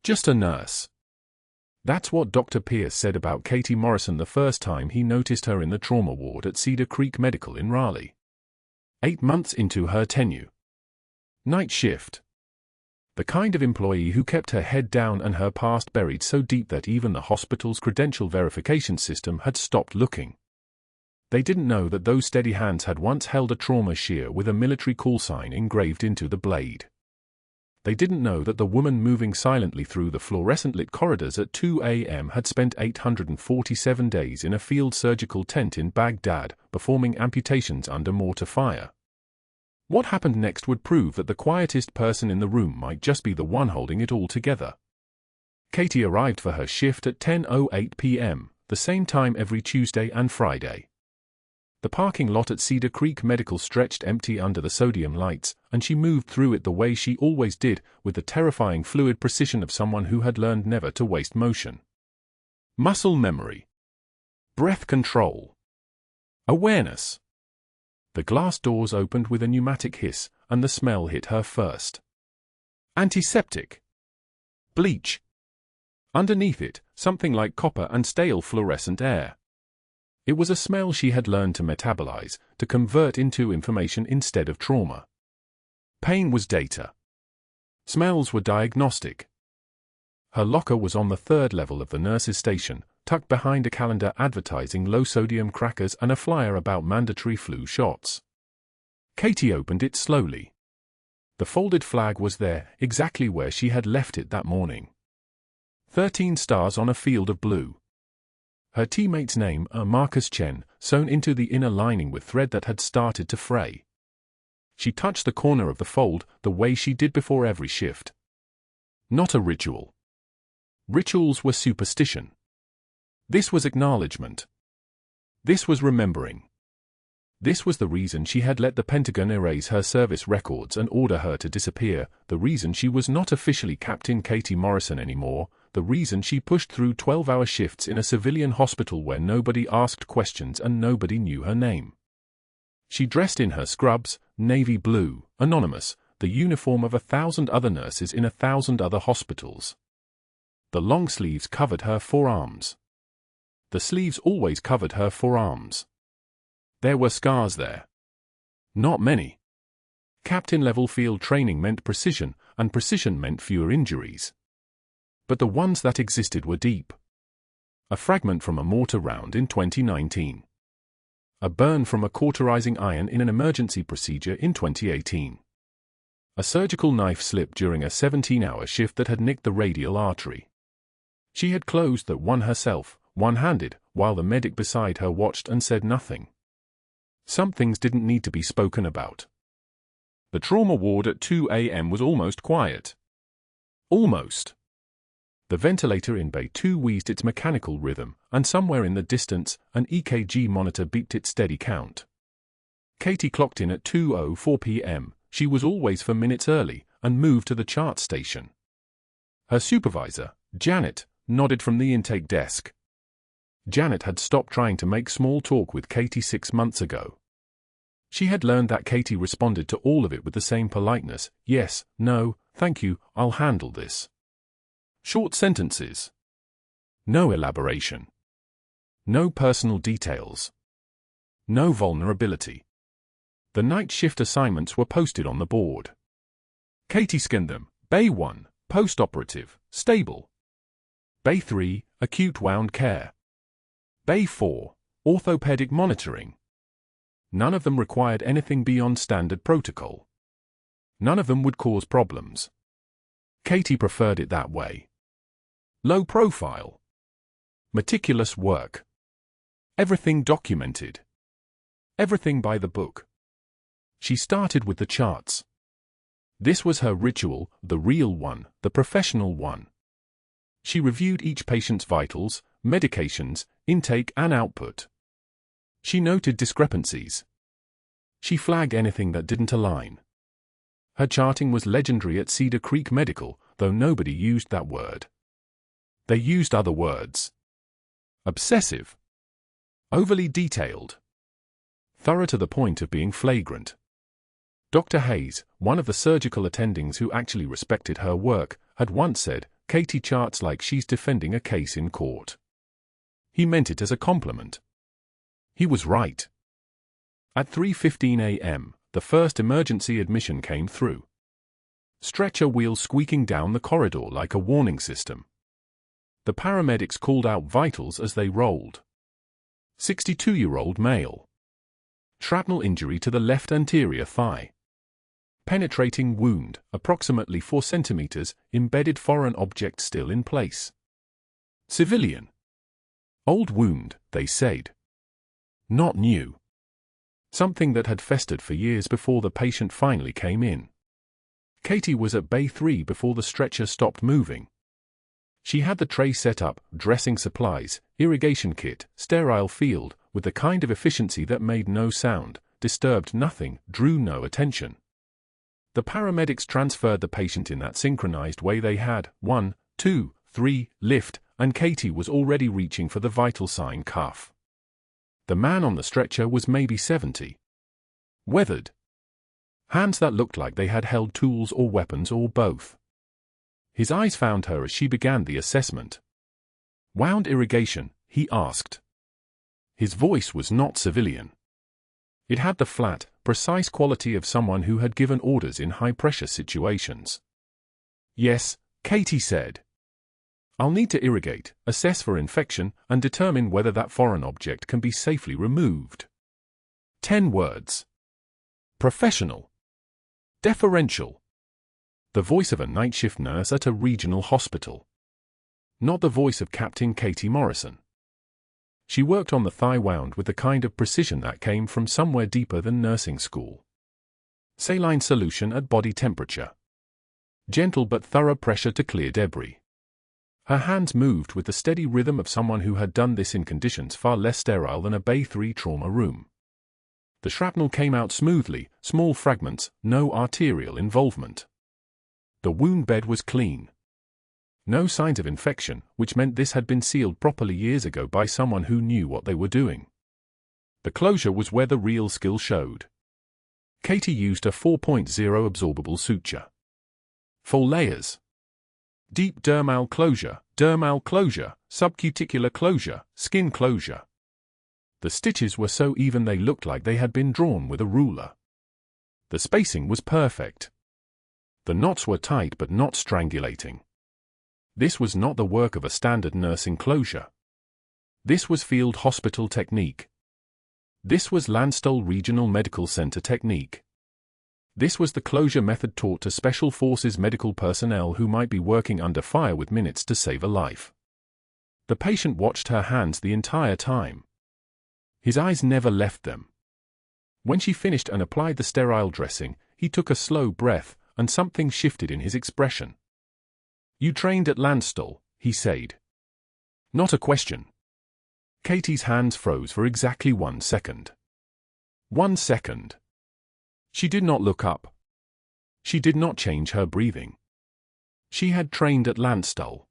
Just a nurse. That's what Dr. Pierce said about Katie Morrison the first time he noticed her in the trauma ward at Cedar Creek Medical in Raleigh. 8 months into her tenure. Night shift. The kind of employee who kept her head down and her past buried so deep that even the hospital's credential verification system had stopped looking. They didn't know that those steady hands had once held a trauma shear with a military call sign engraved into the blade. They didn't know that the woman moving silently through the fluorescent-lit corridors at 2 a.m. had spent 847 days in a field surgical tent in Baghdad, performing amputations under mortar fire. What happened next would prove that the quietest person in the room might just be the one holding it all together. Katie arrived for her shift at 10:08 p.m., the same time every Tuesday and Friday. The parking lot at Cedar Creek Medical stretched empty under the sodium lights, and she moved through it the way she always did, with the terrifying fluid precision of someone who had learned never to waste motion. Muscle memory. Breath control. Awareness. The glass doors opened with a pneumatic hiss, and the smell hit her first. Antiseptic. Bleach. Underneath it, something like copper and stale fluorescent air. It was a smell she had learned to metabolize, to convert into information instead of trauma. Pain was data. Smells were diagnostic. Her locker was on the 3rd level of the nurse's station, tucked behind a calendar advertising low-sodium crackers and a flyer about mandatory flu shots. Katie opened it slowly. The folded flag was there, exactly where she had left it that morning. 13 stars on a field of blue. Her teammate's name, Marcus Chen, sewn into the inner lining with thread that had started to fray. She touched the corner of the fold, the way she did before every shift. Not a ritual. Rituals were superstition. This was acknowledgement. This was remembering. This was the reason she had let the Pentagon erase her service records and order her to disappear, the reason she was not officially Captain Katie Morrison anymore, the reason she pushed through 12-hour shifts in a civilian hospital where nobody asked questions and nobody knew her name. She dressed in her scrubs, navy blue, anonymous, the uniform of 1,000 other nurses in 1,000 other hospitals. The long sleeves covered her forearms. The sleeves always covered her forearms. There were scars there. Not many. Captain-level field training meant precision, and precision meant fewer injuries. But the ones that existed were deep. A fragment from a mortar round in 2019. A burn from a cauterizing iron in an emergency procedure in 2018. A surgical knife slip during a 17-hour shift that had nicked the radial artery. She had closed that one herself, one-handed, while the medic beside her watched and said nothing. Some things didn't need to be spoken about. The trauma ward at 2 a.m. was almost quiet. Almost. The ventilator in Bay 2 wheezed its mechanical rhythm, and somewhere in the distance, an EKG monitor beeped its steady count. Katie clocked in at 2:04 p.m. She was always 4 minutes early, and moved to the chart station. Her supervisor, Janet, nodded from the intake desk. Janet had stopped trying to make small talk with Katie 6 months ago. She had learned that Katie responded to all of it with the same politeness: yes, no, thank you, I'll handle this. Short sentences. No elaboration. No personal details. No vulnerability. The night shift assignments were posted on the board. Katie scanned them. Bay 1, post-operative, stable. Bay 3, acute wound care. Bay 4, orthopedic monitoring. None of them required anything beyond standard protocol. None of them would cause problems. Katie preferred it that way. Low profile. Meticulous work. Everything documented. Everything by the book. She started with the charts. This was her ritual, the real one, the professional one. She reviewed each patient's vitals, medications, intake and output. She noted discrepancies. She flagged anything that didn't align. Her charting was legendary at Cedar Creek Medical, though nobody used that word. They used other words. Obsessive. Overly detailed. Thorough to the point of being flagrant. Dr. Hayes, one of the surgical attendings who actually respected her work, had once said, Katie charts like she's defending a case in court. He meant it as a compliment. He was right. At 3:15 a.m., the first emergency admission came through. Stretcher wheels squeaking down the corridor like a warning system. The paramedics called out vitals as they rolled. 62-year-old male. Shrapnel injury to the left anterior thigh. Penetrating wound, approximately 4 centimeters, embedded foreign object still in place. Civilian. Old wound, they said. Not new. Something that had festered for years before the patient finally came in. Katie was at Bay 3 before the stretcher stopped moving. She had the tray set up, dressing supplies, irrigation kit, sterile field, with the kind of efficiency that made no sound, disturbed nothing, drew no attention. The paramedics transferred the patient in that synchronized way they had, 1, 2, 3, lift, and Katie was already reaching for the vital sign cuff. The man on the stretcher was maybe 70. Weathered. Hands that looked like they had held tools or weapons or both. His eyes found her as she began the assessment. Wound irrigation, he asked. His voice was not civilian. It had the flat, precise quality of someone who had given orders in high-pressure situations. Yes, Katie said. I'll need to irrigate, assess for infection, and determine whether that foreign object can be safely removed. 10 words. Professional. Deferential. The voice of a night shift nurse at a regional hospital. Not the voice of Captain Katie Morrison. She worked on the thigh wound with the kind of precision that came from somewhere deeper than nursing school. Saline solution at body temperature. Gentle but thorough pressure to clear debris. Her hands moved with the steady rhythm of someone who had done this in conditions far less sterile than a Bay 3 trauma room. The shrapnel came out smoothly, small fragments, no arterial involvement. The wound bed was clean. No signs of infection, which meant this had been sealed properly years ago by someone who knew what they were doing. The closure was where the real skill showed. Katie used a 4.0 absorbable suture. 4 layers. Deep dermal closure, subcuticular closure, skin closure. The stitches were so even they looked like they had been drawn with a ruler. The spacing was perfect. The knots were tight but not strangulating. This was not the work of a standard nursing closure. This was field hospital technique. This was Landstuhl Regional Medical Center technique. This was the closure method taught to Special Forces medical personnel who might be working under fire with minutes to save a life. The patient watched her hands the entire time. His eyes never left them. When she finished and applied the sterile dressing, he took a slow breath, and something shifted in his expression. You trained at Landstuhl, he said. Not a question. Katie's hands froze for exactly 1 second. 1 second. She did not look up. She did not change her breathing. She had trained at Landstuhl.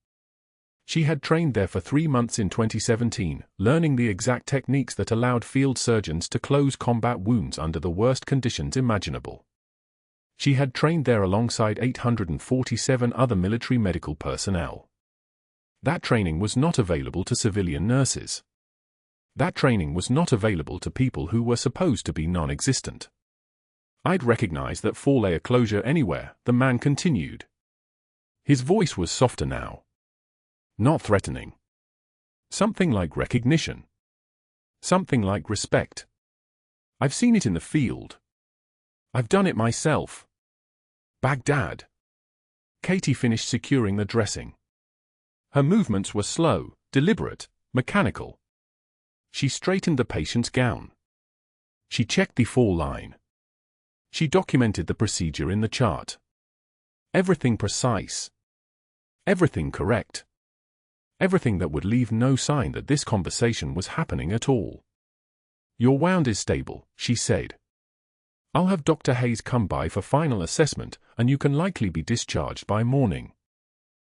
She had trained there for 3 months in 2017, learning the exact techniques that allowed field surgeons to close combat wounds under the worst conditions imaginable. She had trained there alongside 847 other military medical personnel. That training was not available to civilian nurses. That training was not available to people who were supposed to be non-existent. I'd recognize that 4-layer closure anywhere, the man continued. His voice was softer now. Not threatening. Something like recognition. Something like respect. I've seen it in the field. I've done it myself. Baghdad. Katie finished securing the dressing. Her movements were slow, deliberate, mechanical. She straightened the patient's gown. She checked the fall line. She documented the procedure in the chart. Everything precise. Everything correct. Everything that would leave no sign that this conversation was happening at all. Your wound is stable, she said. I'll have Dr. Hayes come by for final assessment, and you can likely be discharged by morning.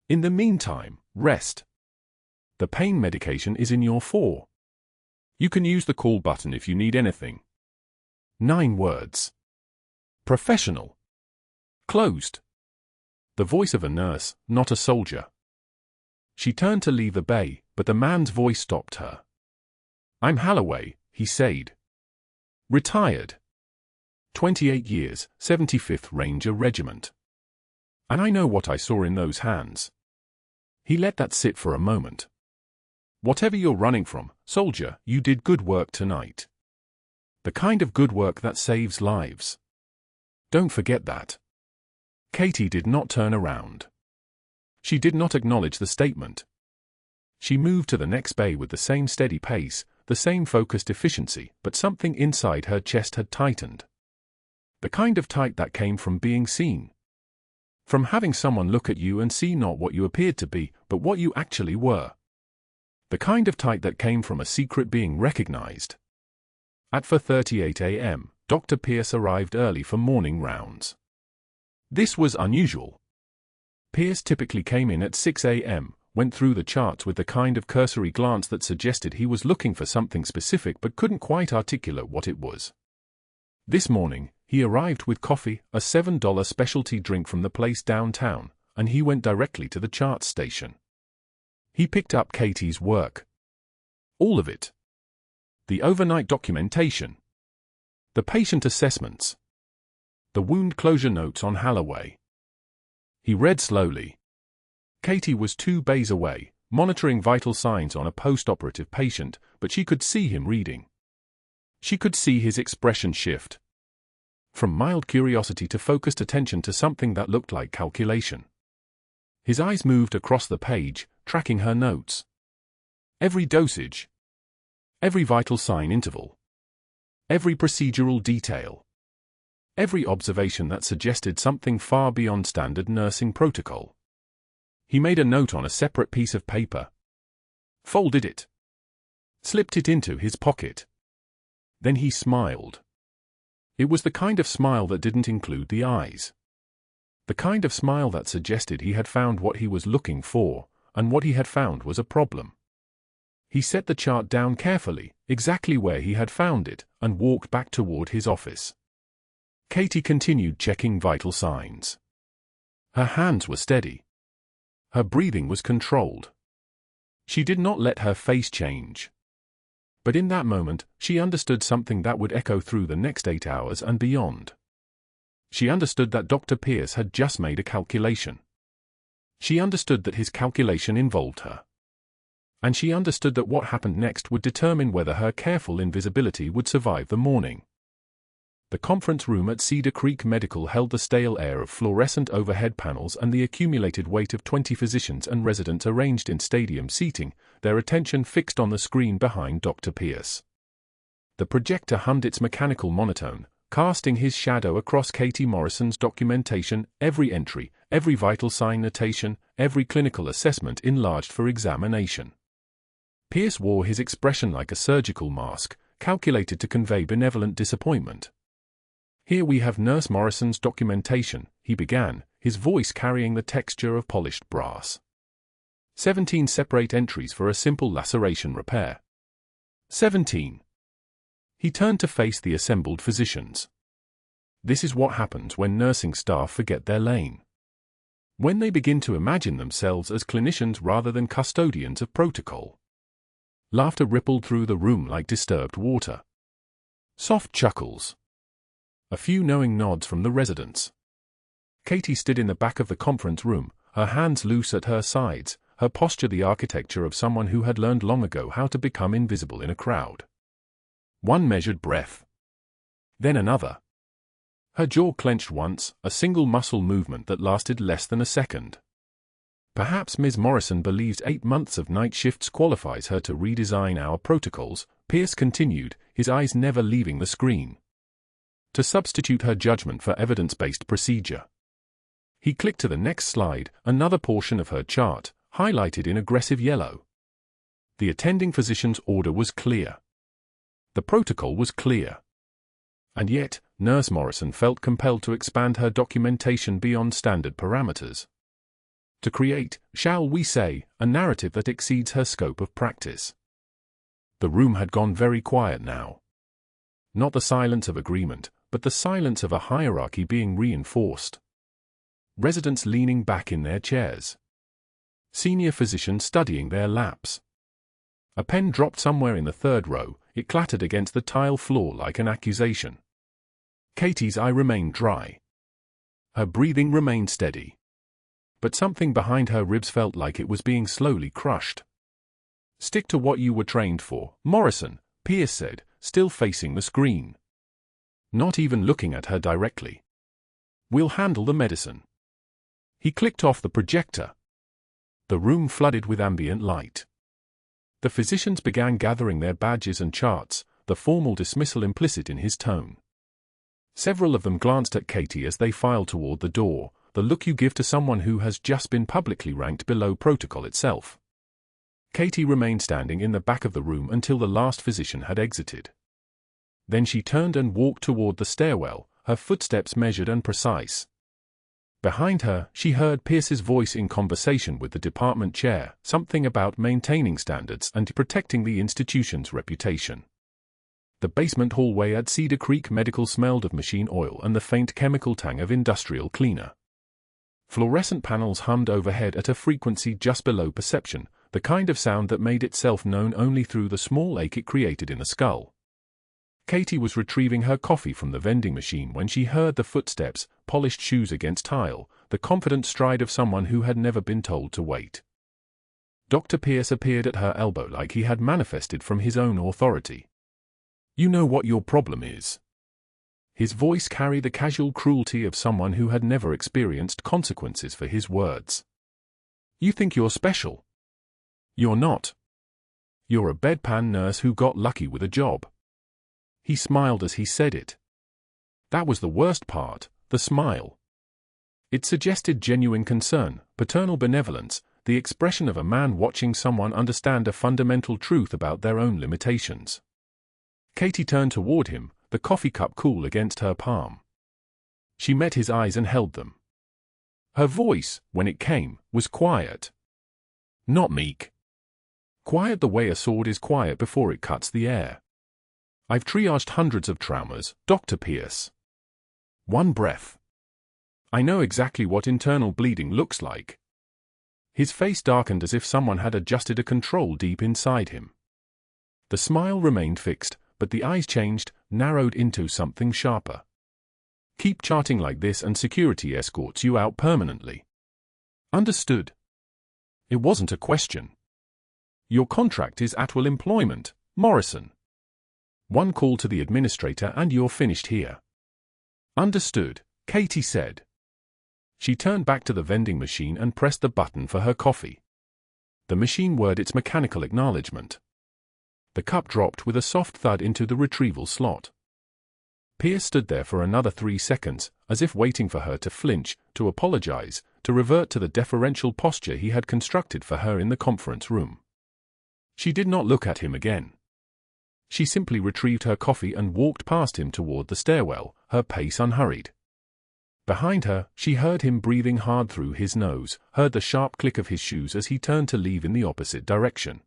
In the meantime, rest. The pain medication is in your 4. You can use the call button if you need anything. 9 words. Professional. Closed. The voice of a nurse, not a soldier. She turned to leave the bay, but the man's voice stopped her. "I'm Holloway," he said. "Retired. 28 years, 75th Ranger Regiment. And I know what I saw in those hands." He let that sit for a moment. "Whatever you're running from, soldier, you did good work tonight. The kind of good work that saves lives. Don't forget that." Katie did not turn around. She did not acknowledge the statement. She moved to the next bay with the same steady pace, the same focused efficiency, but something inside her chest had tightened. The kind of tight that came from being seen. From having someone look at you and see not what you appeared to be, but what you actually were. The kind of tight that came from a secret being recognized. At 4:38 a.m., Dr. Pierce arrived early for morning rounds. This was unusual. Pierce typically came in at 6 a.m., went through the charts with the kind of cursory glance that suggested he was looking for something specific but couldn't quite articulate what it was. This morning, he arrived with coffee, a $7 specialty drink from the place downtown, and he went directly to the charts station. He picked up Katie's work. All of it. The overnight documentation. The patient assessments. The wound closure notes on Holloway. He read slowly. Katie was 2 bays away, monitoring vital signs on a post-operative patient, but she could see him reading. She could see his expression shift. From mild curiosity to focused attention to something that looked like calculation. His eyes moved across the page, tracking her notes. Every dosage. Every vital sign interval. Every procedural detail. Every observation that suggested something far beyond standard nursing protocol. He made a note on a separate piece of paper. Folded it. Slipped it into his pocket. Then he smiled. It was the kind of smile that didn't include the eyes. The kind of smile that suggested he had found what he was looking for, and what he had found was a problem. He set the chart down carefully, exactly where he had found it, and walked back toward his office. Katie continued checking vital signs. Her hands were steady. Her breathing was controlled. She did not let her face change. But in that moment, she understood something that would echo through the next 8 hours and beyond. She understood that Dr. Pierce had just made a calculation. She understood that his calculation involved her. And she understood that what happened next would determine whether her careful invisibility would survive the morning. The conference room at Cedar Creek Medical held the stale air of fluorescent overhead panels and the accumulated weight of 20 physicians and residents arranged in stadium seating, their attention fixed on the screen behind Dr. Pierce. The projector hummed its mechanical monotone, casting his shadow across Katie Morrison's documentation, every entry, every vital sign notation, every clinical assessment enlarged for examination. Pierce wore his expression like a surgical mask, calculated to convey benevolent disappointment. "Here we have Nurse Morrison's documentation," he began, his voice carrying the texture of polished brass. 17 separate entries for a simple laceration repair. 17. He turned to face the assembled physicians. This is what happens when nursing staff forget their lane. When they begin to imagine themselves as clinicians rather than custodians of protocol. Laughter rippled through the room like disturbed water. Soft chuckles. A few knowing nods from the residents. Katie stood in the back of the conference room, her hands loose at her sides, her posture the architecture of someone who had learned long ago how to become invisible in a crowd. One measured breath. Then another. Her jaw clenched once, a single muscle movement that lasted less than a second. Perhaps Ms. Morrison believes 8 months of night shifts qualifies her to redesign our protocols, Pierce continued, his eyes never leaving the screen. To substitute her judgment for evidence-based procedure. He clicked to the next slide, another portion of her chart, highlighted in aggressive yellow. The attending physician's order was clear. The protocol was clear. And yet, Nurse Morrison felt compelled to expand her documentation beyond standard parameters. To create, shall we say, a narrative that exceeds her scope of practice. The room had gone very quiet now. Not the silence of agreement, but the silence of a hierarchy being reinforced. Residents leaning back in their chairs. senior physician studying their laps. A pen dropped somewhere in the third row, it clattered against the tile floor like an accusation. Katie's eye remained dry. Her breathing remained steady. But something behind her ribs felt like it was being slowly crushed. "Stick to what you were trained for, Morrison," Pierce said, still facing the screen. Not even looking at her directly. "We'll handle the medicine." He clicked off the projector. The room flooded with ambient light. The physicians began gathering their badges and charts, the formal dismissal implicit in his tone. Several of them glanced at Katie as they filed toward the door, the look you give to someone who has just been publicly ranked below protocol itself. Katie remained standing in the back of the room until the last physician had exited. Then she turned and walked toward the stairwell, her footsteps measured and precise. Behind her, she heard Pierce's voice in conversation with the department chair, something about maintaining standards and protecting the institution's reputation. The basement hallway at Cedar Creek Medical smelled of machine oil and the faint chemical tang of industrial cleaner. Fluorescent panels hummed overhead at a frequency just below perception, the kind of sound that made itself known only through the small ache it created in the skull. Katie was retrieving her coffee from the vending machine when she heard the footsteps, polished shoes against tile, the confident stride of someone who had never been told to wait. Dr. Pierce appeared at her elbow like he had manifested from his own authority. "You know what your problem is." His voice carried the casual cruelty of someone who had never experienced consequences for his words. "You think you're special. You're not. You're a bedpan nurse who got lucky with a job." He smiled as he said it. That was the worst part, the smile. It suggested genuine concern, paternal benevolence, the expression of a man watching someone understand a fundamental truth about their own limitations. Katie turned toward him, the coffee cup cool against her palm. She met his eyes and held them. Her voice, when it came, was quiet. Not meek. Quiet the way a sword is quiet before it cuts the air. "I've triaged hundreds of traumas, Dr. Pierce. One breath. I know exactly what internal bleeding looks like." His face darkened as if someone had adjusted a control deep inside him. The smile remained fixed, but the eyes changed, narrowed into something sharper. "Keep charting like this and security escorts you out permanently." "Understood." It wasn't a question. "Your contract is at-will employment, Morrison. One call to the administrator and you're finished here." "Understood," Katie said. She turned back to the vending machine and pressed the button for her coffee. The machine whirred its mechanical acknowledgement. The cup dropped with a soft thud into the retrieval slot. Pierce stood there for another 3 seconds, as if waiting for her to flinch, to apologize, to revert to the deferential posture he had constructed for her in the conference room. She did not look at him again. She simply retrieved her coffee and walked past him toward the stairwell, her pace unhurried. Behind her, she heard him breathing hard through his nose, heard the sharp click of his shoes as he turned to leave in the opposite direction.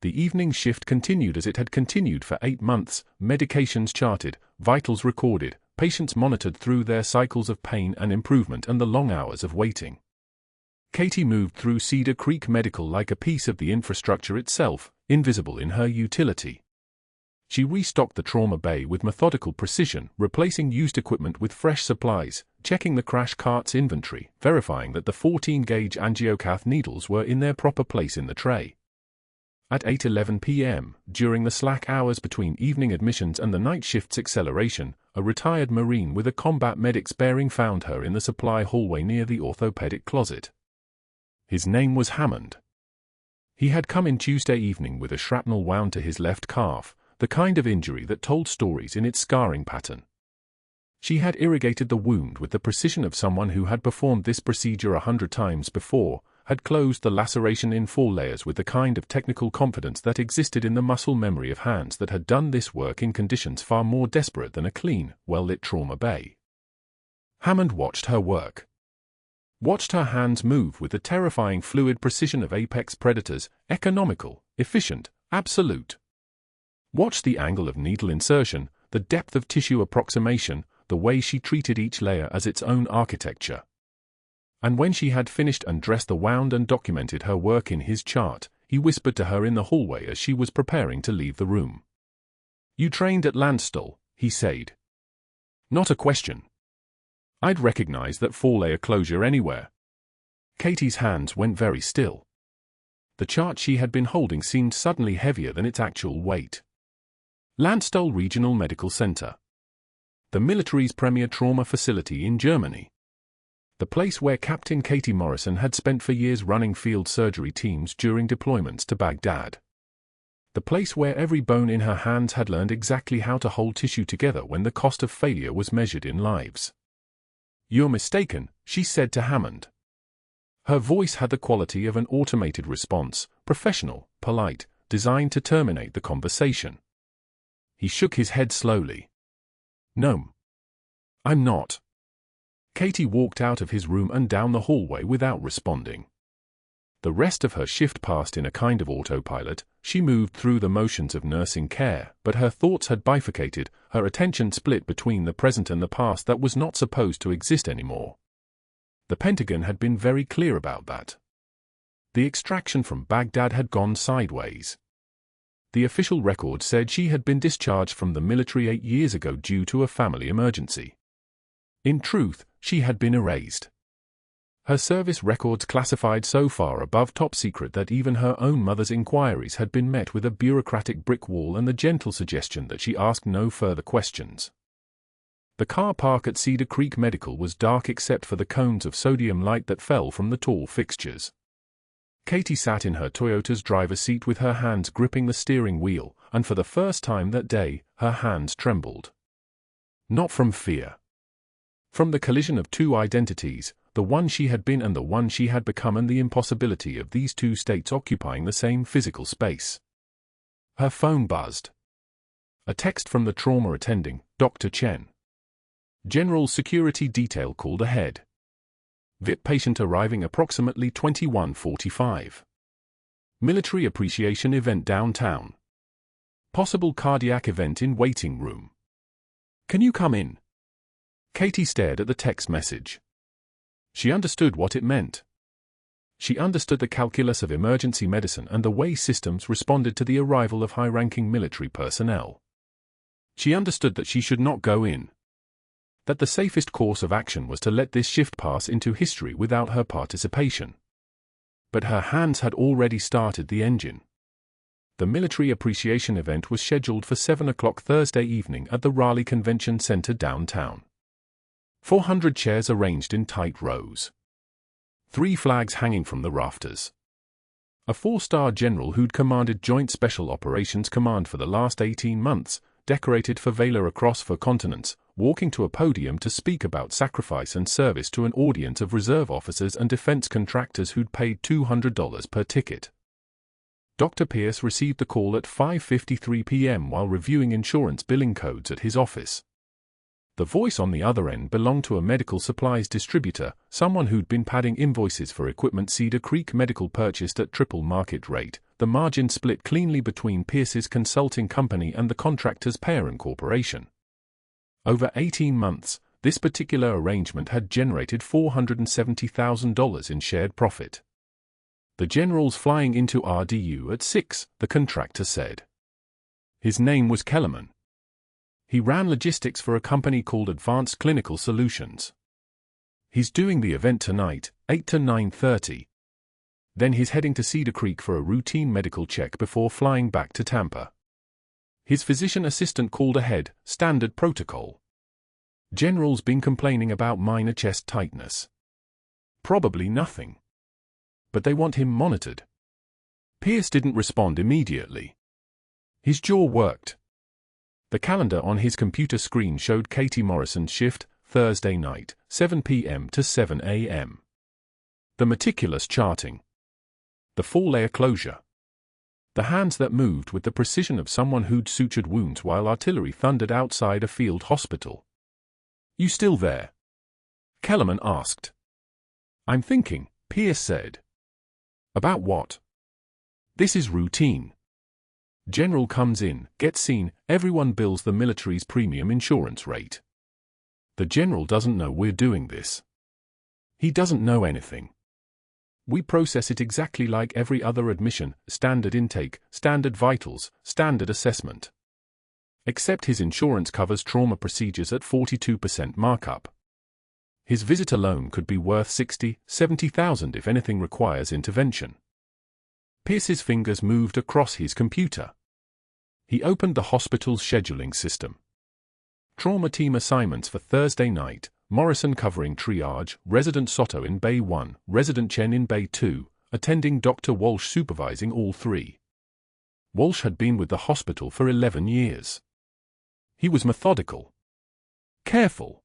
The evening shift continued as it had continued for 8 months, medications charted, vitals recorded, patients monitored through their cycles of pain and improvement and the long hours of waiting. Katie moved through Cedar Creek Medical like a piece of the infrastructure itself, invisible in her utility. She restocked the trauma bay with methodical precision, replacing used equipment with fresh supplies, checking the crash cart's inventory, verifying that the 14-gauge angiocath needles were in their proper place in the tray. At 8:11 p.m., during the slack hours between evening admissions and the night shift's acceleration, a retired Marine with a combat medic's bearing found her in the supply hallway near the orthopedic closet. His name was Hammond. He had come in Tuesday evening with a shrapnel wound to his left calf, the kind of injury that told stories in its scarring pattern. She had irrigated the wound with the precision of someone who had performed this procedure 100 times before, had closed the laceration in 4 layers with the kind of technical confidence that existed in the muscle memory of hands that had done this work in conditions far more desperate than a clean, well-lit trauma bay. Hammond watched her work. Watched her hands move with the terrifying fluid precision of apex predators, economical, efficient, absolute. Watched the angle of needle insertion, the depth of tissue approximation, the way she treated each layer as its own architecture. And when she had finished and dressed the wound and documented her work in his chart, he whispered to her in the hallway as she was preparing to leave the room. "You trained at Landstuhl," he said. "Not a question. I'd recognize that four-layer closure anywhere." Katie's hands went very still. The chart she had been holding seemed suddenly heavier than its actual weight. Landstuhl Regional Medical Center. The military's premier trauma facility in Germany. The place where Captain Katie Morrison had spent for years running field surgery teams during deployments to Baghdad. The place where every bone in her hands had learned exactly how to hold tissue together when the cost of failure was measured in lives. "You're mistaken," she said to Hammond. Her voice had the quality of an automated response, professional, polite, designed to terminate the conversation. He shook his head slowly. "No. I'm not." Katie walked out of his room and down the hallway without responding. The rest of her shift passed in a kind of autopilot. She moved through the motions of nursing care, but her thoughts had bifurcated, her attention split between the present and the past that was not supposed to exist anymore. The Pentagon had been very clear about that. The extraction from Baghdad had gone sideways. The official record said she had been discharged from the military 8 years ago due to a family emergency. In truth, she had been erased. Her service records classified so far above top secret that even her own mother's inquiries had been met with a bureaucratic brick wall and the gentle suggestion that she ask no further questions. The car park at Cedar Creek Medical was dark except for the cones of sodium light that fell from the tall fixtures. Katie sat in her Toyota's driver's seat with her hands gripping the steering wheel, and for the first time that day, her hands trembled. Not from fear. From the collision of two identities, the one she had been and the one she had become, and the impossibility of these two states occupying the same physical space. Her phone buzzed. A text from the trauma attending, Dr. Chen. General Security Detail called ahead. VIP patient arriving approximately 21:45. Military Appreciation Event downtown. Possible cardiac event in waiting room. Can you come in? Katie stared at the text message. She understood what it meant. She understood the calculus of emergency medicine and the way systems responded to the arrival of high-ranking military personnel. She understood that she should not go in. That the safest course of action was to let this shift pass into history without her participation. But her hands had already started the engine. The military appreciation event was scheduled for 7 o'clock Thursday evening at the Raleigh Convention Center downtown. 400 chairs arranged in tight rows. 3 flags hanging from the rafters. A 4-star general who'd commanded Joint Special Operations Command for the last 18 months, decorated for valor across 4 continents, walking to a podium to speak about sacrifice and service to an audience of reserve officers and defense contractors who'd paid $200 per ticket. Dr. Pierce received the call at 5:53 p.m. while reviewing insurance billing codes at his office. The voice on the other end belonged to a medical supplies distributor, someone who'd been padding invoices for equipment Cedar Creek Medical purchased at triple market rate. The margin split cleanly between Pierce's consulting company and the contractor's parent corporation. Over 18 months, this particular arrangement had generated $470,000 in shared profit. The general's flying into RDU at 6, the contractor said. His name was Kellerman. He ran logistics for a company called Advanced Clinical Solutions. He's doing the event tonight, 8 to 9:30. Then he's heading to Cedar Creek for a routine medical check before flying back to Tampa. His physician assistant called ahead, standard protocol. General's been complaining about minor chest tightness. Probably nothing. But they want him monitored. Pierce didn't respond immediately. His jaw worked. The calendar on his computer screen showed Katie Morrison's shift, Thursday night, 7 p.m. to 7 a.m. The meticulous charting. The 4-layer closure. The hands that moved with the precision of someone who'd sutured wounds while artillery thundered outside a field hospital. You still there? Kellerman asked. I'm thinking, Pierce said. About what? This is routine. General comes in, gets seen, everyone bills the military's premium insurance rate. The general doesn't know we're doing this. He doesn't know anything. We process it exactly like every other admission, standard intake, standard vitals, standard assessment. Except his insurance covers trauma procedures at 42% markup. His visit alone could be worth 60, 70,000 if anything requires intervention. Pierce's fingers moved across his computer. He opened the hospital's scheduling system. Trauma team assignments for Thursday night: Morrison covering triage, resident Soto in Bay 1, resident Chen in Bay 2, attending Dr. Walsh supervising all three. Walsh had been with the hospital for 11 years. He was methodical. Careful.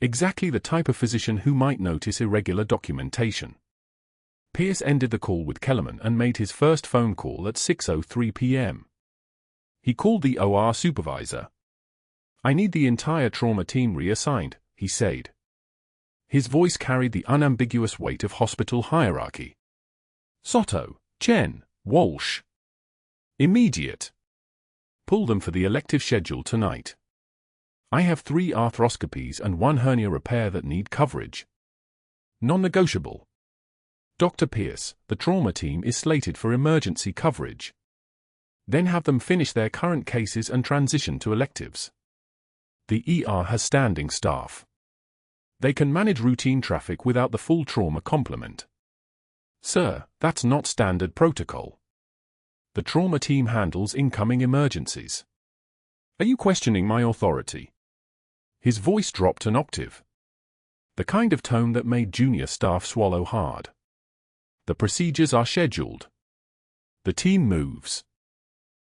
Exactly the type of physician who might notice irregular documentation. Pierce ended the call with Kellerman and made his first phone call at 6:03 p.m. He called the OR supervisor. "I need the entire trauma team reassigned," he said. His voice carried the unambiguous weight of hospital hierarchy. "Soto, Chen, Walsh. Immediate. Pull them for the elective schedule tonight. I have 3 arthroscopies and 1 hernia repair that need coverage. Non-negotiable. Dr. Pierce, the trauma team is slated for emergency coverage. Then have them finish their current cases and transition to electives. The ER has standing staff. They can manage routine traffic without the full trauma complement." "Sir, that's not standard protocol. The trauma team handles incoming emergencies. Are you questioning my authority?" His voice dropped an octave. The kind of tone that made junior staff swallow hard. "The procedures are scheduled. The team moves.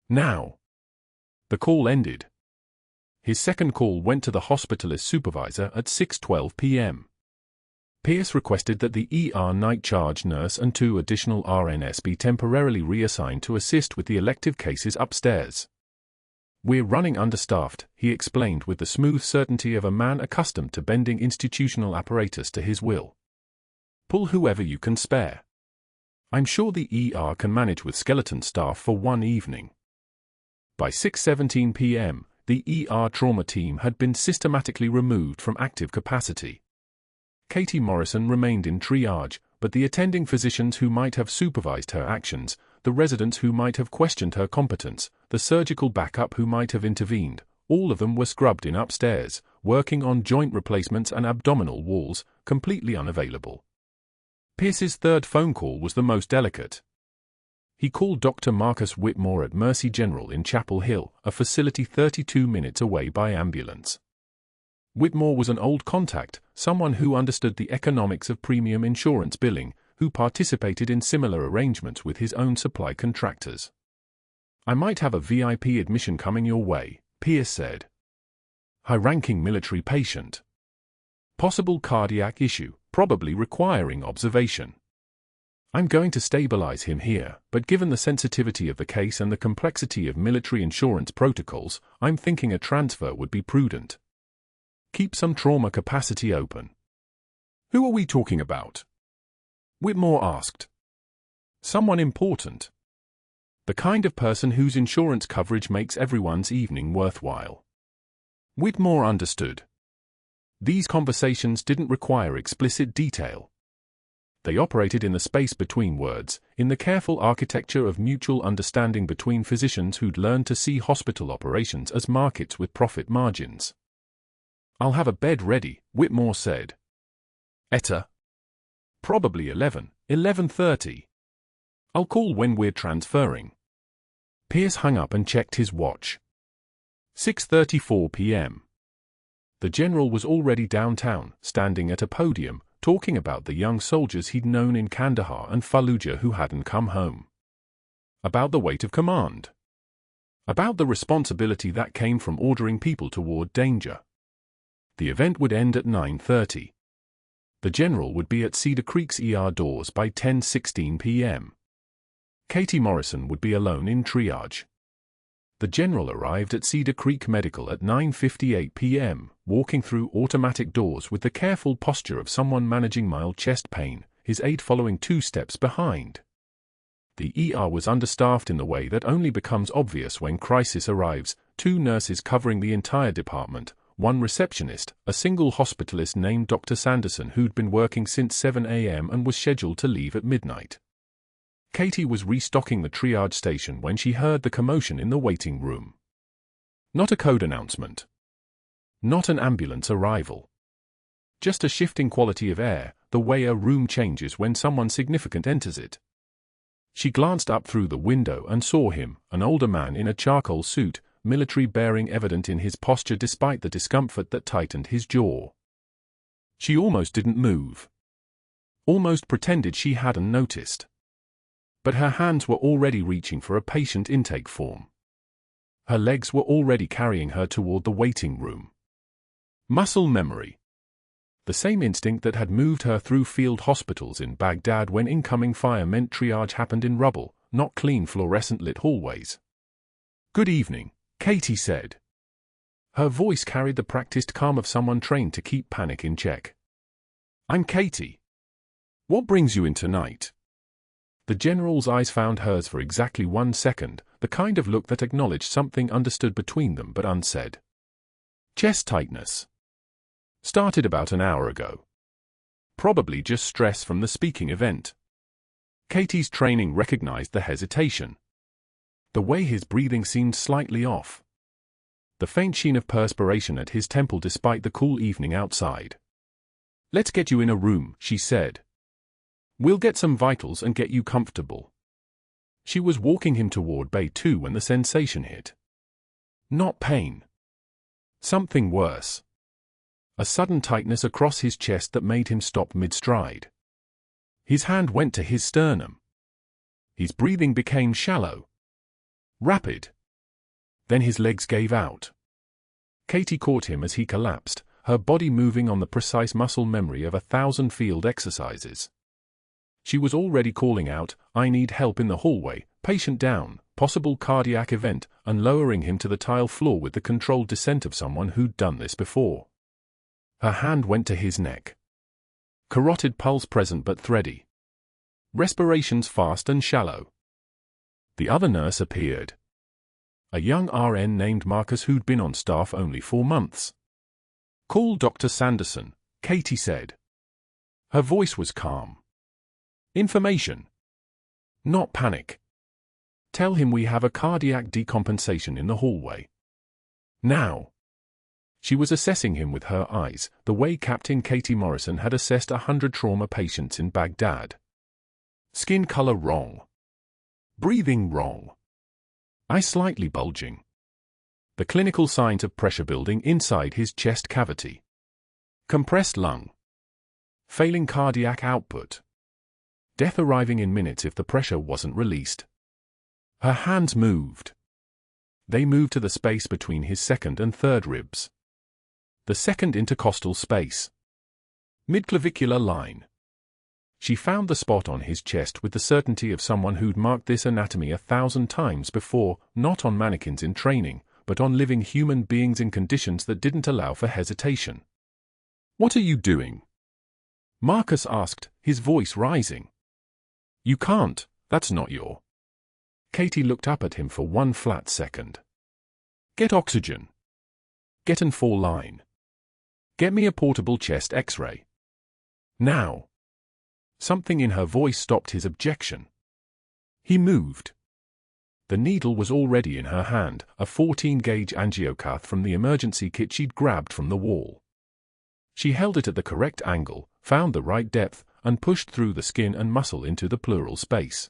Now." The call ended. His second call went to the hospitalist supervisor at 6:12 p.m. Pierce requested that the ER night charge nurse and 2 additional RNs be temporarily reassigned to assist with the elective cases upstairs. "We're running understaffed," he explained with the smooth certainty of a man accustomed to bending institutional apparatus to his will. "Pull whoever you can spare. I'm sure the ER can manage with skeleton staff for 1 evening." By 6:17 p.m., the ER trauma team had been systematically removed from active capacity. Katie Morrison remained in triage, but the attending physicians who might have supervised her actions, the residents who might have questioned her competence, the surgical backup who might have intervened, all of them were scrubbed in upstairs, working on joint replacements and abdominal walls, completely unavailable. Pierce's third phone call was the most delicate. He called Dr. Marcus Whitmore at Mercy General in Chapel Hill, a facility 32 minutes away by ambulance. Whitmore was an old contact, someone who understood the economics of premium insurance billing, who participated in similar arrangements with his own supply contractors. "I might have a VIP admission coming your way," Pierce said. "High-ranking military patient. Possible cardiac issue, probably requiring observation. I'm going to stabilize him here, but given the sensitivity of the case and the complexity of military insurance protocols, I'm thinking a transfer would be prudent. Keep some trauma capacity open." "Who are we talking about?" Whitmore asked. "Someone important. The kind of person whose insurance coverage makes everyone's evening worthwhile." Whitmore understood. These conversations didn't require explicit detail. They operated in the space between words, in the careful architecture of mutual understanding between physicians who'd learned to see hospital operations as markets with profit margins. "I'll have a bed ready," Whitmore said. "Etta?" "Probably 11:30. I'll call when we're transferring." Pierce hung up and checked his watch. 6:34 p.m. The general was already downtown, standing at a podium, talking about the young soldiers he'd known in Kandahar and Fallujah who hadn't come home. About the weight of command. About the responsibility that came from ordering people toward danger. The event would end at 9:30. The general would be at Cedar Creek's ER doors by 10:16 p.m. Katie Morrison would be alone in triage. The general arrived at Cedar Creek Medical at 9:58 p.m., walking through automatic doors with the careful posture of someone managing mild chest pain, his aide following 2 steps behind. The ER was understaffed in the way that only becomes obvious when crisis arrives, 2 nurses covering the entire department, one receptionist, a single hospitalist named Dr. Sanderson who'd been working since 7 a.m. and was scheduled to leave at midnight. Katie was restocking the triage station when she heard the commotion in the waiting room. Not a code announcement. Not an ambulance arrival. Just a shifting quality of air, the way a room changes when someone significant enters it. She glanced up through the window and saw him, an older man in a charcoal suit, military bearing evident in his posture despite the discomfort that tightened his jaw. She almost didn't move. Almost pretended she hadn't noticed. But her hands were already reaching for a patient intake form. Her legs were already carrying her toward the waiting room. Muscle memory. The same instinct that had moved her through field hospitals in Baghdad when incoming fire meant triage happened in rubble, not clean fluorescent-lit hallways. "Good evening," Katie said. Her voice carried the practiced calm of someone trained to keep panic in check. "I'm Katie. What brings you in tonight?" The general's eyes found hers for exactly 1 second, the kind of look that acknowledged something understood between them but unsaid. "Chest tightness. Started about an hour ago. Probably just stress from the speaking event." Katie's training recognized the hesitation. The way his breathing seemed slightly off. The faint sheen of perspiration at his temple despite the cool evening outside. "Let's get you in a room," she said. "We'll get some vitals and get you comfortable." She was walking him toward Bay 2 when the sensation hit. Not pain. Something worse. A sudden tightness across his chest that made him stop mid-stride. His hand went to his sternum. His breathing became shallow. Rapid. Then his legs gave out. Katie caught him as he collapsed, her body moving on the precise muscle memory of 1,000 field exercises. She was already calling out, "I need help," in the hallway, patient down, possible cardiac event, and lowering him to the tile floor with the controlled descent of someone who'd done this before. Her hand went to his neck. Carotid pulse present but thready. Respirations fast and shallow. The other nurse appeared. A young RN named Marcus who'd been on staff only 4 months. "Call Dr. Sanderson," Katie said. Her voice was calm. "Information. Not panic. Tell him we have a cardiac decompensation in the hallway. Now." She was assessing him with her eyes, the way Captain Katie Morrison had assessed 100 trauma patients in Baghdad. Skin color wrong. Breathing wrong. Eye slightly bulging. The clinical signs of pressure building inside his chest cavity. Compressed lung. Failing cardiac output. Death arriving in minutes if the pressure wasn't released. Her hands moved. They moved to the space between his second and third ribs. The second intercostal space. Midclavicular line. She found the spot on his chest with the certainty of someone who'd marked this anatomy 1,000 times before, not on mannequins in training, but on living human beings in conditions that didn't allow for hesitation. "What are you doing?" Marcus asked, his voice rising. "You can't, that's not your..." Katie looked up at him for 1 flat second. "Get oxygen. Get an 4 line. Get me a portable chest X-ray. Now." Something in her voice stopped his objection. He moved. The needle was already in her hand, a 14-gauge angiocath from the emergency kit she'd grabbed from the wall. She held it at the correct angle, found the right depth, and pushed through the skin and muscle into the pleural space.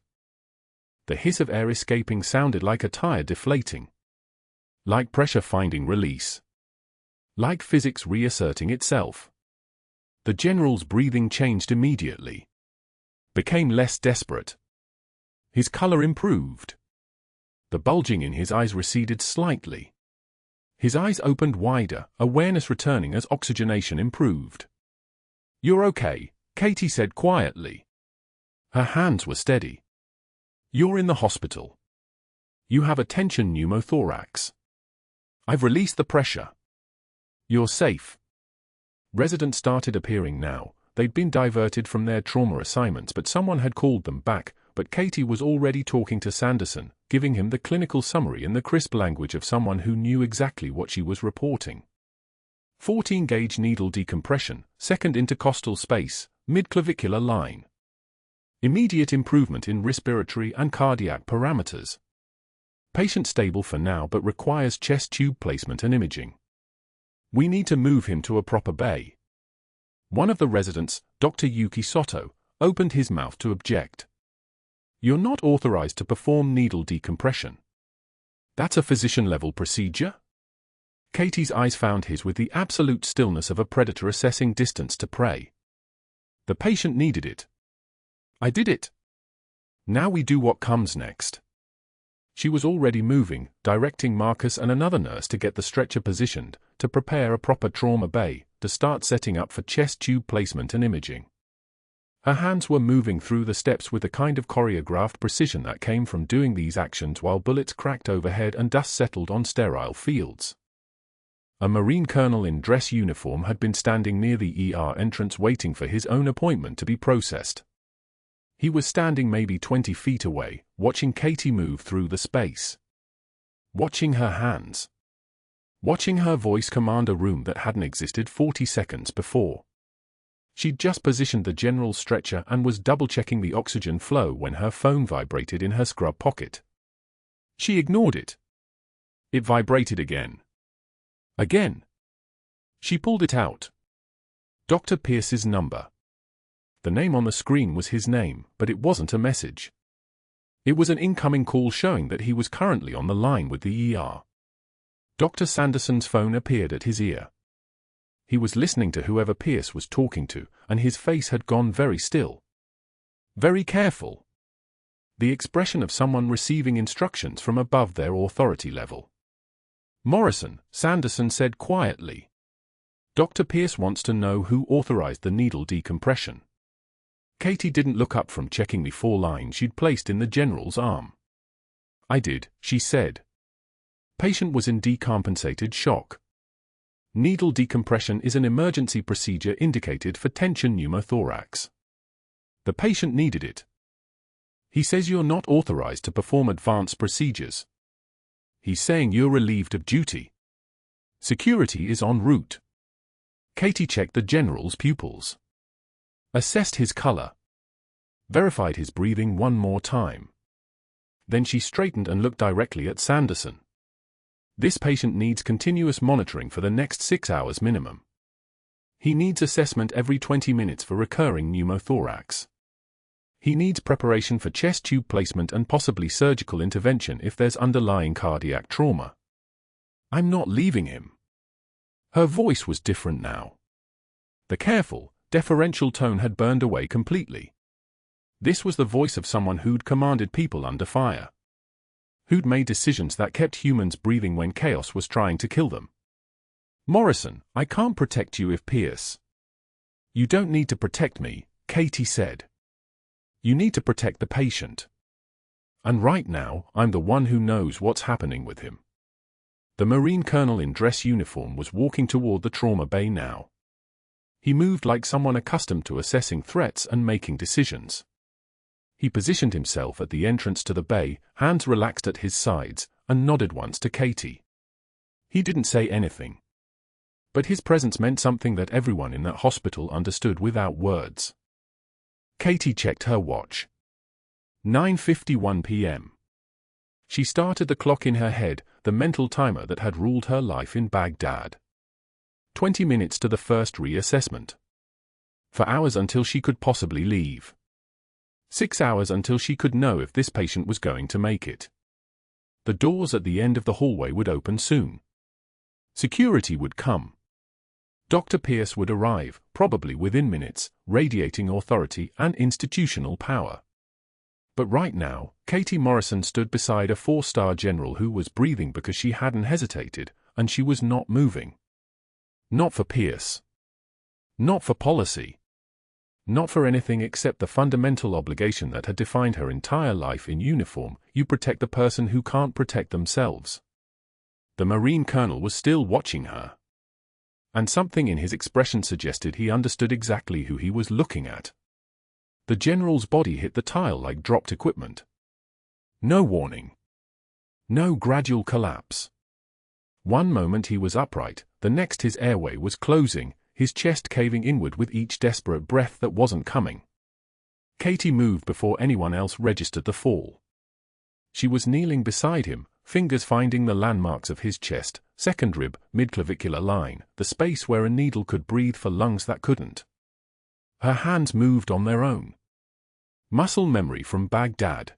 The hiss of air escaping sounded like a tire deflating. Like pressure finding release. Like physics reasserting itself. The general's breathing changed immediately. Became less desperate. His color improved. The bulging in his eyes receded slightly. His eyes opened wider, awareness returning as oxygenation improved. "You're okay," Katie said quietly. Her hands were steady. "You're in the hospital. You have a tension pneumothorax. I've released the pressure. You're safe." Residents started appearing now. They'd been diverted from their trauma assignments, but someone had called them back. But Katie was already talking to Sanderson, giving him the clinical summary in the crisp language of someone who knew exactly what she was reporting. 14-gauge needle decompression, second intercostal space, mid-clavicular line. Immediate improvement in respiratory and cardiac parameters. Patient stable for now but requires chest tube placement and imaging. We need to move him to a proper bay. One of the residents, Dr. Yuki Soto, opened his mouth to object. You're not authorized to perform needle decompression. That's a physician-level procedure? Katie's eyes found his with the absolute stillness of a predator assessing distance to prey. The patient needed it. I did it. Now we do what comes next. She was already moving, directing Marcus and another nurse to get the stretcher positioned, to prepare a proper trauma bay, to start setting up for chest tube placement and imaging. Her hands were moving through the steps with the kind of choreographed precision that came from doing these actions while bullets cracked overhead and dust settled on sterile fields. A Marine colonel in dress uniform had been standing near the ER entrance waiting for his own appointment to be processed. He was standing maybe 20 feet away, watching Katie move through the space. Watching her hands. Watching her voice command a room that hadn't existed 40 seconds before. She'd just positioned the general stretcher and was double-checking the oxygen flow when her phone vibrated in her scrub pocket. She ignored it. It vibrated again. Again. She pulled it out. Dr. Pierce's number. The name on the screen was his name, but it wasn't a message. It was an incoming call showing that he was currently on the line with the ER. Dr. Sanderson's phone appeared at his ear. He was listening to whoever Pierce was talking to, and his face had gone very still. Very careful. The expression of someone receiving instructions from above their authority level. Morrison, Sanderson said quietly. Dr. Pierce wants to know who authorized the needle decompression. Katie didn't look up from checking the 4 lines she'd placed in the general's arm. I did, she said. Patient was in decompensated shock. Needle decompression is an emergency procedure indicated for tension pneumothorax. The patient needed it. He says you're not authorized to perform advanced procedures. He's saying you're relieved of duty. Security is en route. Katie checked the general's pupils. Assessed his color. Verified his breathing one more time. Then she straightened and looked directly at Sanderson. This patient needs continuous monitoring for the next 6 hours minimum. He needs assessment every 20 minutes for recurring pneumothorax. He needs preparation for chest tube placement and possibly surgical intervention if there's underlying cardiac trauma. I'm not leaving him. Her voice was different now. The careful, deferential tone had burned away completely. This was the voice of someone who'd commanded people under fire. Who'd made decisions that kept humans breathing when chaos was trying to kill them. Morrison, I can't protect you if Pierce. You don't need to protect me, Katie said. You need to protect the patient. And right now, I'm the one who knows what's happening with him. The Marine colonel in dress uniform was walking toward the trauma bay now. He moved like someone accustomed to assessing threats and making decisions. He positioned himself at the entrance to the bay, hands relaxed at his sides, and nodded once to Katie. He didn't say anything. But his presence meant something that everyone in that hospital understood without words. Katie checked her watch. 9:51 p.m. She started the clock in her head, the mental timer that had ruled her life in Baghdad. 20 minutes to the first reassessment. 4 hours until she could possibly leave. 6 hours until she could know if this patient was going to make it. The doors at the end of the hallway would open soon. Security would come. Dr. Pierce would arrive, probably within minutes, radiating authority and institutional power. But right now, Katie Morrison stood beside a 4-star general who was breathing because she hadn't hesitated, and she was not moving. Not for Pierce. Not for policy. Not for anything except the fundamental obligation that had defined her entire life in uniform: you protect the person who can't protect themselves. The Marine colonel was still watching her. And something in his expression suggested he understood exactly who he was looking at. The general's body hit the tile like dropped equipment. No warning. No gradual collapse. One moment he was upright, the next his airway was closing, his chest caving inward with each desperate breath that wasn't coming. Katie moved before anyone else registered the fall. She was kneeling beside him, fingers finding the landmarks of his chest, second rib, midclavicular line, the space where a needle could breathe for lungs that couldn't. Her hands moved on their own. Muscle memory from Baghdad.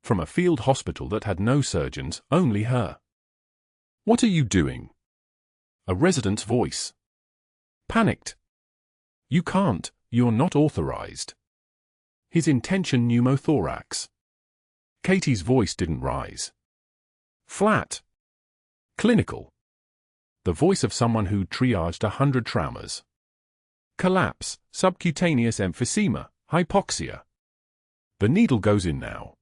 From a field hospital that had no surgeons, only her. "What are you doing?" A resident's voice. Panicked. "You can't, you're not authorized." His intention pneumothorax. Katie's voice didn't rise. Flat. Clinical. The voice of someone who'd triaged 100 traumas. Collapse, subcutaneous emphysema, hypoxia. The needle goes in now.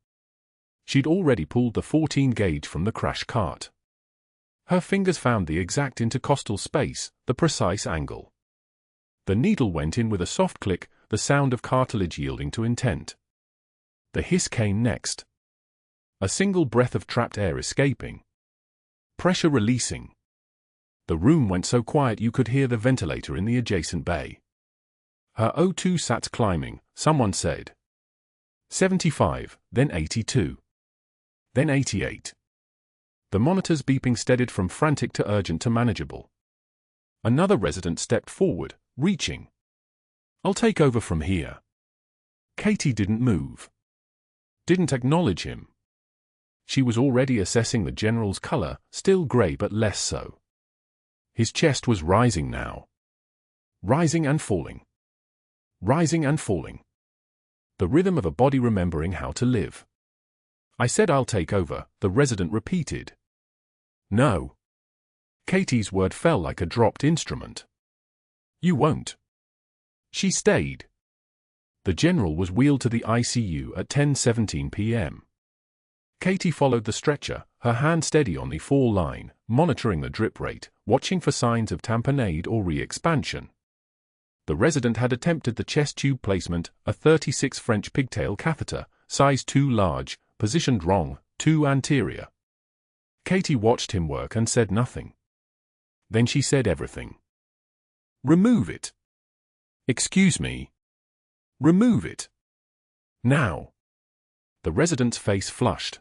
She'd already pulled the 14 gauge from the crash cart. Her fingers found the exact intercostal space, the precise angle. The needle went in with a soft click, the sound of cartilage yielding to intent. The hiss came next. A single breath of trapped air escaping. Pressure releasing. The room went so quiet you could hear the ventilator in the adjacent bay. Her O2 sat climbing, someone said. 75, then 82. Then 88. The monitors beeping steadied from frantic to urgent to manageable. Another resident stepped forward, reaching. "I'll take over from here." Katie didn't move. Didn't acknowledge him. She was already assessing the general's color, still gray but less so. His chest was rising now. Rising and falling. Rising and falling. The rhythm of a body remembering how to live. "I said I'll take over," the resident repeated. "No." Katie's word fell like a dropped instrument. "You won't." She stayed. The general was wheeled to the ICU at 10:17 p.m. Katie followed the stretcher, her hand steady on the fall line, monitoring the drip rate, watching for signs of tamponade or re-expansion. The resident had attempted the chest tube placement, a 36 French pigtail catheter, size too large, positioned wrong, too anterior. Katie watched him work and said nothing. Then she said everything. "Remove it." "Excuse me." "Remove it. Now." The resident's face flushed.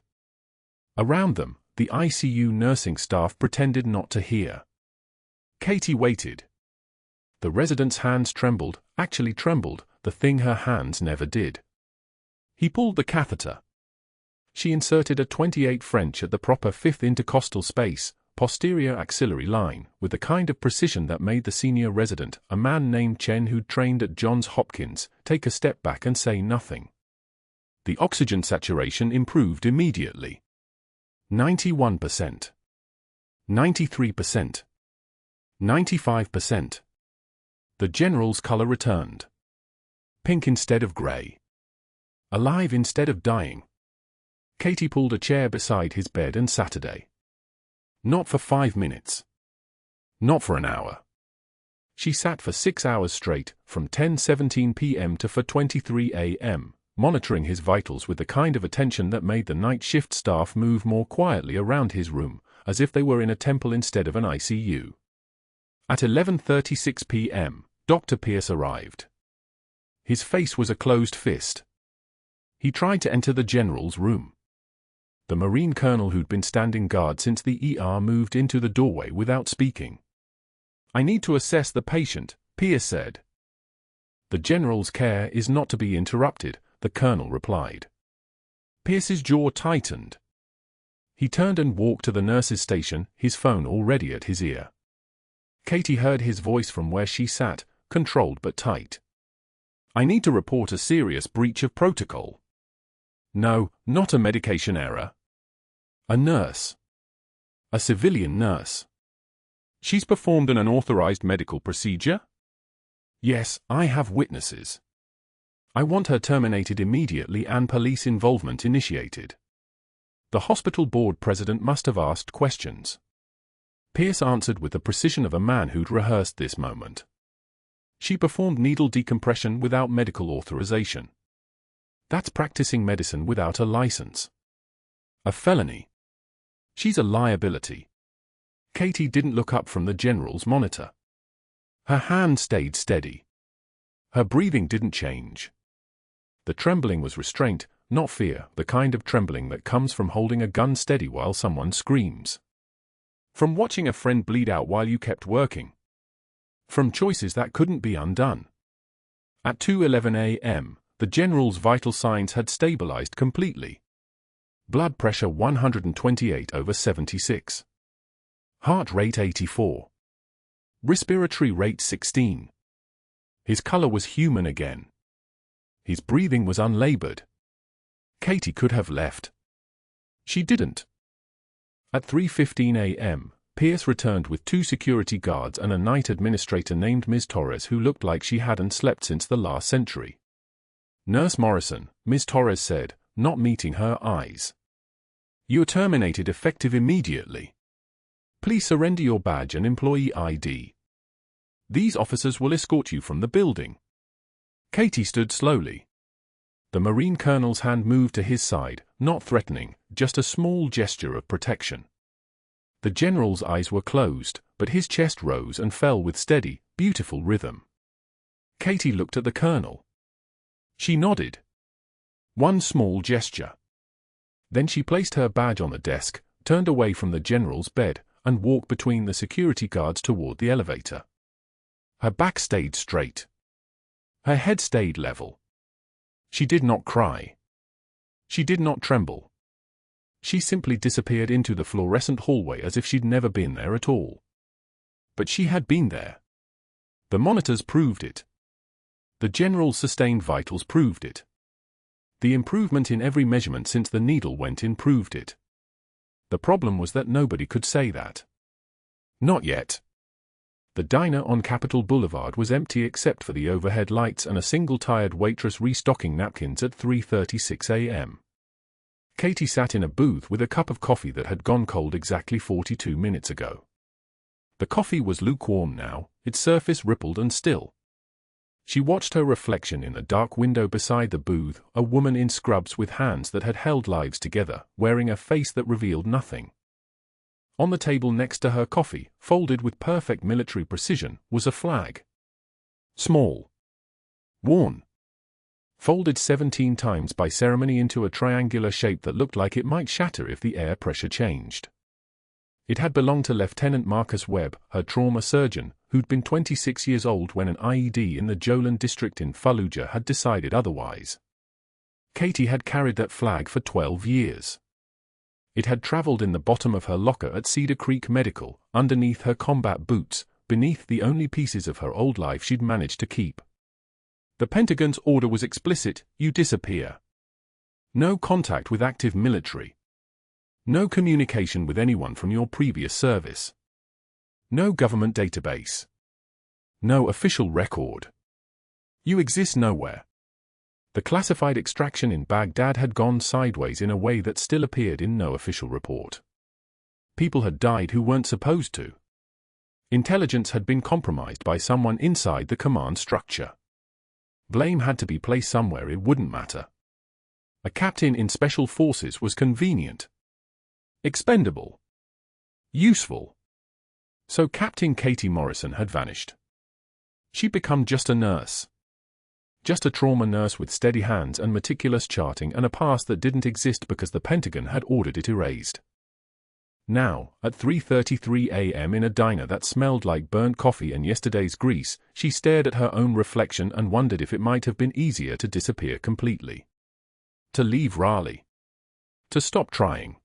Around them, the ICU nursing staff pretended not to hear. Katie waited. The resident's hands trembled, actually trembled, the thing her hands never did. He pulled the catheter. She inserted a 28 French at the proper fifth intercostal space, posterior axillary line, with the kind of precision that made the senior resident, a man named Chen who'd trained at Johns Hopkins, take a step back and say nothing. The oxygen saturation improved immediately. 91%. 93%. 95%. The general's color returned. Pink instead of gray. Alive instead of dying. Katie pulled a chair beside his bed and Saturday. Not for 5 minutes. Not for an hour. She sat for 6 hours straight, from 10:17 p.m. to 4:23 a.m., monitoring his vitals with the kind of attention that made the night shift staff move more quietly around his room, as if they were in a temple instead of an ICU. At 11:36 p.m., Dr. Pierce arrived. His face was a closed fist. He tried to enter the general's room. The Marine colonel who'd been standing guard since the ER moved into the doorway without speaking. "I need to assess the patient," Pierce said. "The general's care is not to be interrupted," the colonel replied. Pierce's jaw tightened. He turned and walked to the nurse's station, his phone already at his ear. Katie heard his voice from where she sat, controlled but tight. "I need to report a serious breach of protocol." "No, not a medication error." "A nurse. A civilian nurse. She's performed an unauthorized medical procedure?" "Yes, I have witnesses. I want her terminated immediately and police involvement initiated." The hospital board president must have asked questions. Pierce answered with the precision of a man who'd rehearsed this moment. "She performed needle decompression without medical authorization. That's practicing medicine without a license. A felony. She's a liability." Katie didn't look up from the general's monitor. Her hand stayed steady. Her breathing didn't change. The trembling was restraint, not fear, the kind of trembling that comes from holding a gun steady while someone screams. From watching a friend bleed out while you kept working. From choices that couldn't be undone. At 2:11 a.m., the general's vital signs had stabilized completely. Blood pressure 128/76. Heart rate 84. Respiratory rate 16. His color was human again. His breathing was unlabored. Katie could have left. She didn't. At 3:15 a.m., Pierce returned with 2 security guards and a night administrator named Ms. Torres who looked like she hadn't slept since the last century. Nurse Morrison, Ms. Torres said, not meeting her eyes. "You're terminated effective immediately. Please surrender your badge and employee ID. These officers will escort you from the building." Katie stood slowly. The Marine colonel's hand moved to his side, not threatening, just a small gesture of protection. The general's eyes were closed, but his chest rose and fell with steady, beautiful rhythm. Katie looked at the colonel. She nodded. One small gesture. Then she placed her badge on the desk, turned away from the general's bed, and walked between the security guards toward the elevator. Her back stayed straight. Her head stayed level. She did not cry. She did not tremble. She simply disappeared into the fluorescent hallway as if she'd never been there at all. But she had been there. The monitors proved it. The general's sustained vitals proved it. The improvement in every measurement since the needle went in proved it. The problem was that nobody could say that. Not yet. The diner on Capitol Boulevard was empty except for the overhead lights and a single tired waitress restocking napkins at 3:36 a.m. Katie sat in a booth with a cup of coffee that had gone cold exactly 42 minutes ago. The coffee was lukewarm now, its surface rippled and still. She watched her reflection in the dark window beside the booth, a woman in scrubs with hands that had held lives together, wearing a face that revealed nothing. On the table next to her coffee, folded with perfect military precision, was a flag. Small. Worn. Folded 17 times by ceremony into a triangular shape that looked like it might shatter if the air pressure changed. It had belonged to Lieutenant Marcus Webb, her trauma surgeon, who'd been 26 years old when an IED in the Jolan district in Fallujah had decided otherwise. Katie had carried that flag for 12 years. It had traveled in the bottom of her locker at Cedar Creek Medical, underneath her combat boots, beneath the only pieces of her old life she'd managed to keep. The Pentagon's order was explicit: you disappear. No contact with active military. No communication with anyone from your previous service. No government database. No official record. You exist nowhere. The classified extraction in Baghdad had gone sideways in a way that still appeared in no official report. People had died who weren't supposed to. Intelligence had been compromised by someone inside the command structure. Blame had to be placed somewhere it wouldn't matter. A captain in special forces was convenient. Expendable. Useful. So Captain Katie Morrison had vanished. She'd become just a nurse. Just a trauma nurse with steady hands and meticulous charting and a past that didn't exist because the Pentagon had ordered it erased. Now, at 3:33 a.m. in a diner that smelled like burnt coffee and yesterday's grease, she stared at her own reflection and wondered if it might have been easier to disappear completely. To leave Raleigh. To stop trying.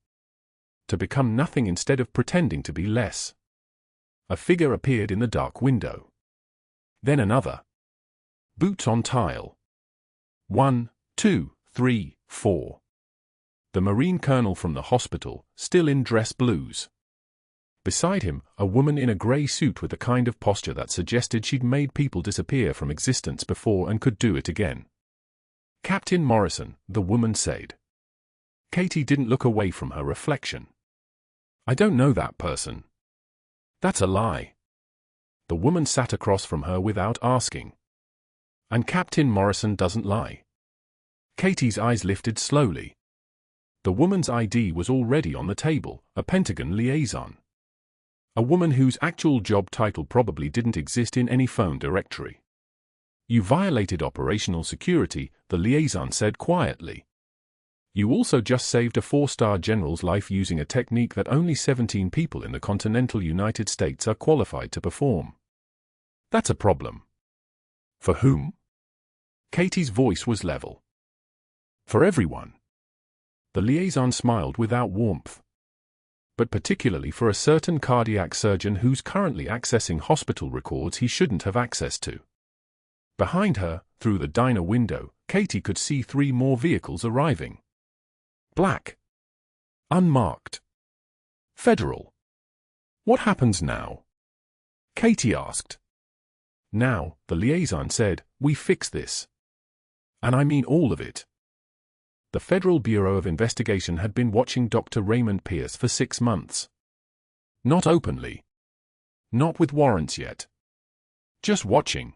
To become nothing instead of pretending to be less. A figure appeared in the dark window. Then another. Boots on tile. 1, 2, 3, 4. The Marine colonel from the hospital, still in dress blues. Beside him, a woman in a grey suit with a kind of posture that suggested she'd made people disappear from existence before and could do it again. Captain Morrison, the woman said. Katie didn't look away from her reflection. I don't know that person. That's a lie. The woman sat across from her without asking. And Captain Morrison doesn't lie. Katie's eyes lifted slowly. The woman's ID was already on the table, a Pentagon liaison. A woman whose actual job title probably didn't exist in any phone directory. "You violated operational security," the liaison said quietly. "You also just saved a 4-star general's life using a technique that only 17 people in the continental United States are qualified to perform. That's a problem." "For whom?" Katie's voice was level. "For everyone." The liaison smiled without warmth. "But particularly for a certain cardiac surgeon who's currently accessing hospital records he shouldn't have access to." Behind her, through the diner window, Katie could see 3 more vehicles arriving. Black. Unmarked. Federal. "What happens now?" Katie asked. "Now," the liaison said, "we fix this. And I mean all of it." The Federal Bureau of Investigation had been watching Dr. Raymond Pierce for 6 months. Not openly. Not with warrants yet. Just watching.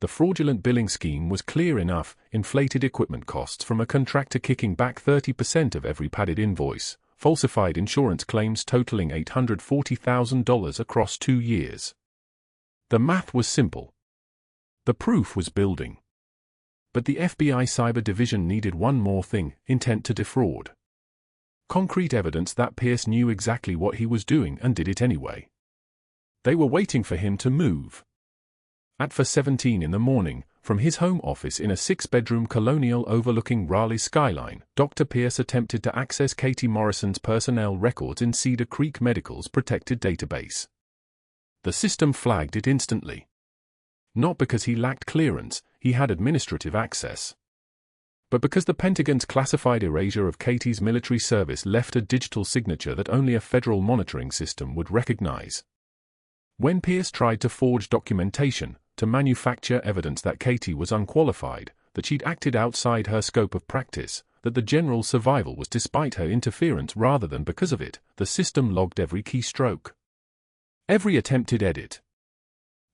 The fraudulent billing scheme was clear enough: inflated equipment costs from a contractor kicking back 30% of every padded invoice, falsified insurance claims totaling $840,000 across 2 years. The math was simple. The proof was building. But the FBI Cyber Division needed one more thing: intent to defraud. Concrete evidence that Pierce knew exactly what he was doing and did it anyway. They were waiting for him to move. At 4:17 in the morning, from his home office in a 6-bedroom colonial overlooking Raleigh's skyline, Dr. Pierce attempted to access Katie Morrison's personnel records in Cedar Creek Medical's protected database. The system flagged it instantly. Not because he lacked clearance, he had administrative access. But because the Pentagon's classified erasure of Katie's military service left a digital signature that only a federal monitoring system would recognize. When Pierce tried to forge documentation, to manufacture evidence that Katie was unqualified, that she'd acted outside her scope of practice, that the general's survival was despite her interference rather than because of it, the system logged every keystroke. Every attempted edit.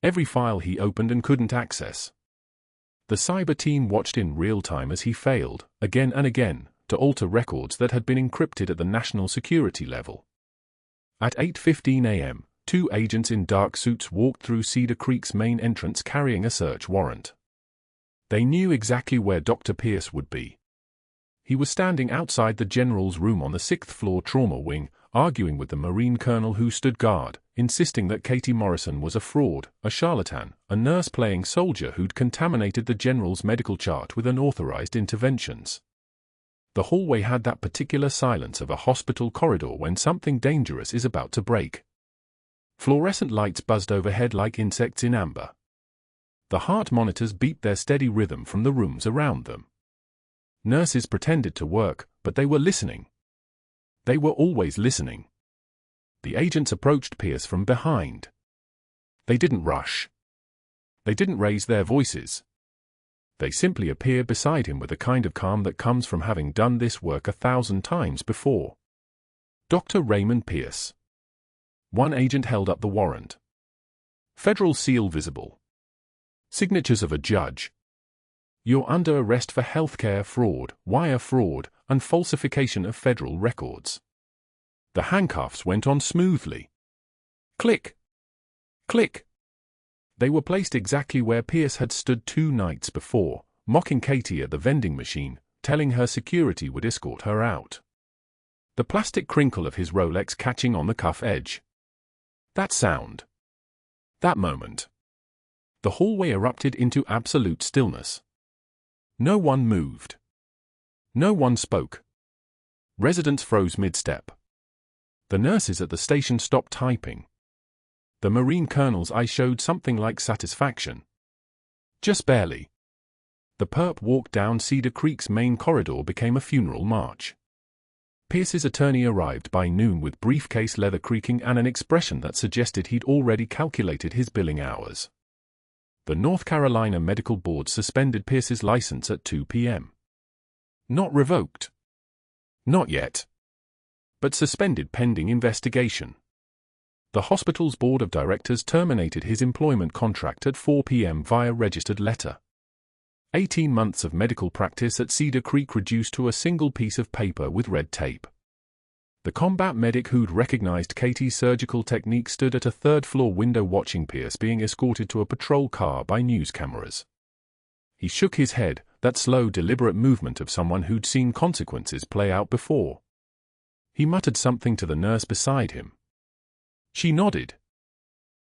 Every file he opened and couldn't access. The cyber team watched in real time as he failed, again and again, to alter records that had been encrypted at the national security level. At 8:15 a.m., 2 agents in dark suits walked through Cedar Creek's main entrance carrying a search warrant. They knew exactly where Dr. Pierce would be. He was standing outside the general's room on the 6th-floor trauma wing, arguing with the Marine colonel who stood guard, insisting that Katie Morrison was a fraud, a charlatan, a nurse-playing soldier who'd contaminated the general's medical chart with unauthorized interventions. The hallway had that particular silence of a hospital corridor when something dangerous is about to break. Fluorescent lights buzzed overhead like insects in amber. The heart monitors beat their steady rhythm from the rooms around them. Nurses pretended to work, but they were listening. They were always listening. The agents approached Pierce from behind. They didn't rush. They didn't raise their voices. They simply appeared beside him with the kind of calm that comes from having done this work 1,000 times before. Dr. Raymond Pierce. One agent held up the warrant. Federal seal visible. Signatures of a judge. "You're under arrest for healthcare fraud, wire fraud, and falsification of federal records." The handcuffs went on smoothly. Click. Click. They were placed exactly where Pierce had stood 2 nights before, mocking Katie at the vending machine, telling her security would escort her out. The plastic crinkle of his Rolex catching on the cuff edge. That sound. That moment. The hallway erupted into absolute stillness. No one moved. No one spoke. Residents froze mid-step. The nurses at the station stopped typing. The Marine colonel's eye showed something like satisfaction. Just barely. The perp walk down Cedar Creek's main corridor became a funeral march. Pierce's attorney arrived by noon with briefcase leather creaking and an expression that suggested he'd already calculated his billing hours. The North Carolina Medical Board suspended Pierce's license at 2 p.m. Not revoked. Not yet. But suspended pending investigation. The hospital's board of directors terminated his employment contract at 4 p.m. via registered letter. 18 months of medical practice at Cedar Creek reduced to a single piece of paper with red tape. The combat medic who'd recognized Katie's surgical technique stood at a third-floor window watching Pierce being escorted to a patrol car by news cameras. He shook his head, that slow, deliberate movement of someone who'd seen consequences play out before. He muttered something to the nurse beside him. She nodded.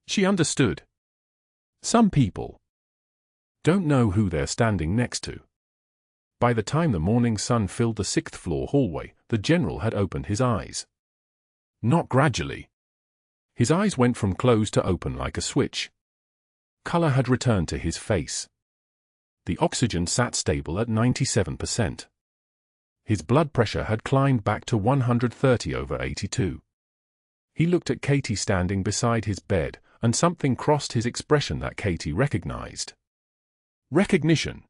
She understood. Some people don't know who they're standing next to. By the time the morning sun filled the sixth-floor hallway, the general had opened his eyes. Not gradually. His eyes went from closed to open like a switch. Color had returned to his face. The oxygen sat stable at 97%. His blood pressure had climbed back to 130/82. He looked at Katie standing beside his bed, and something crossed his expression that Katie recognized. Recognition.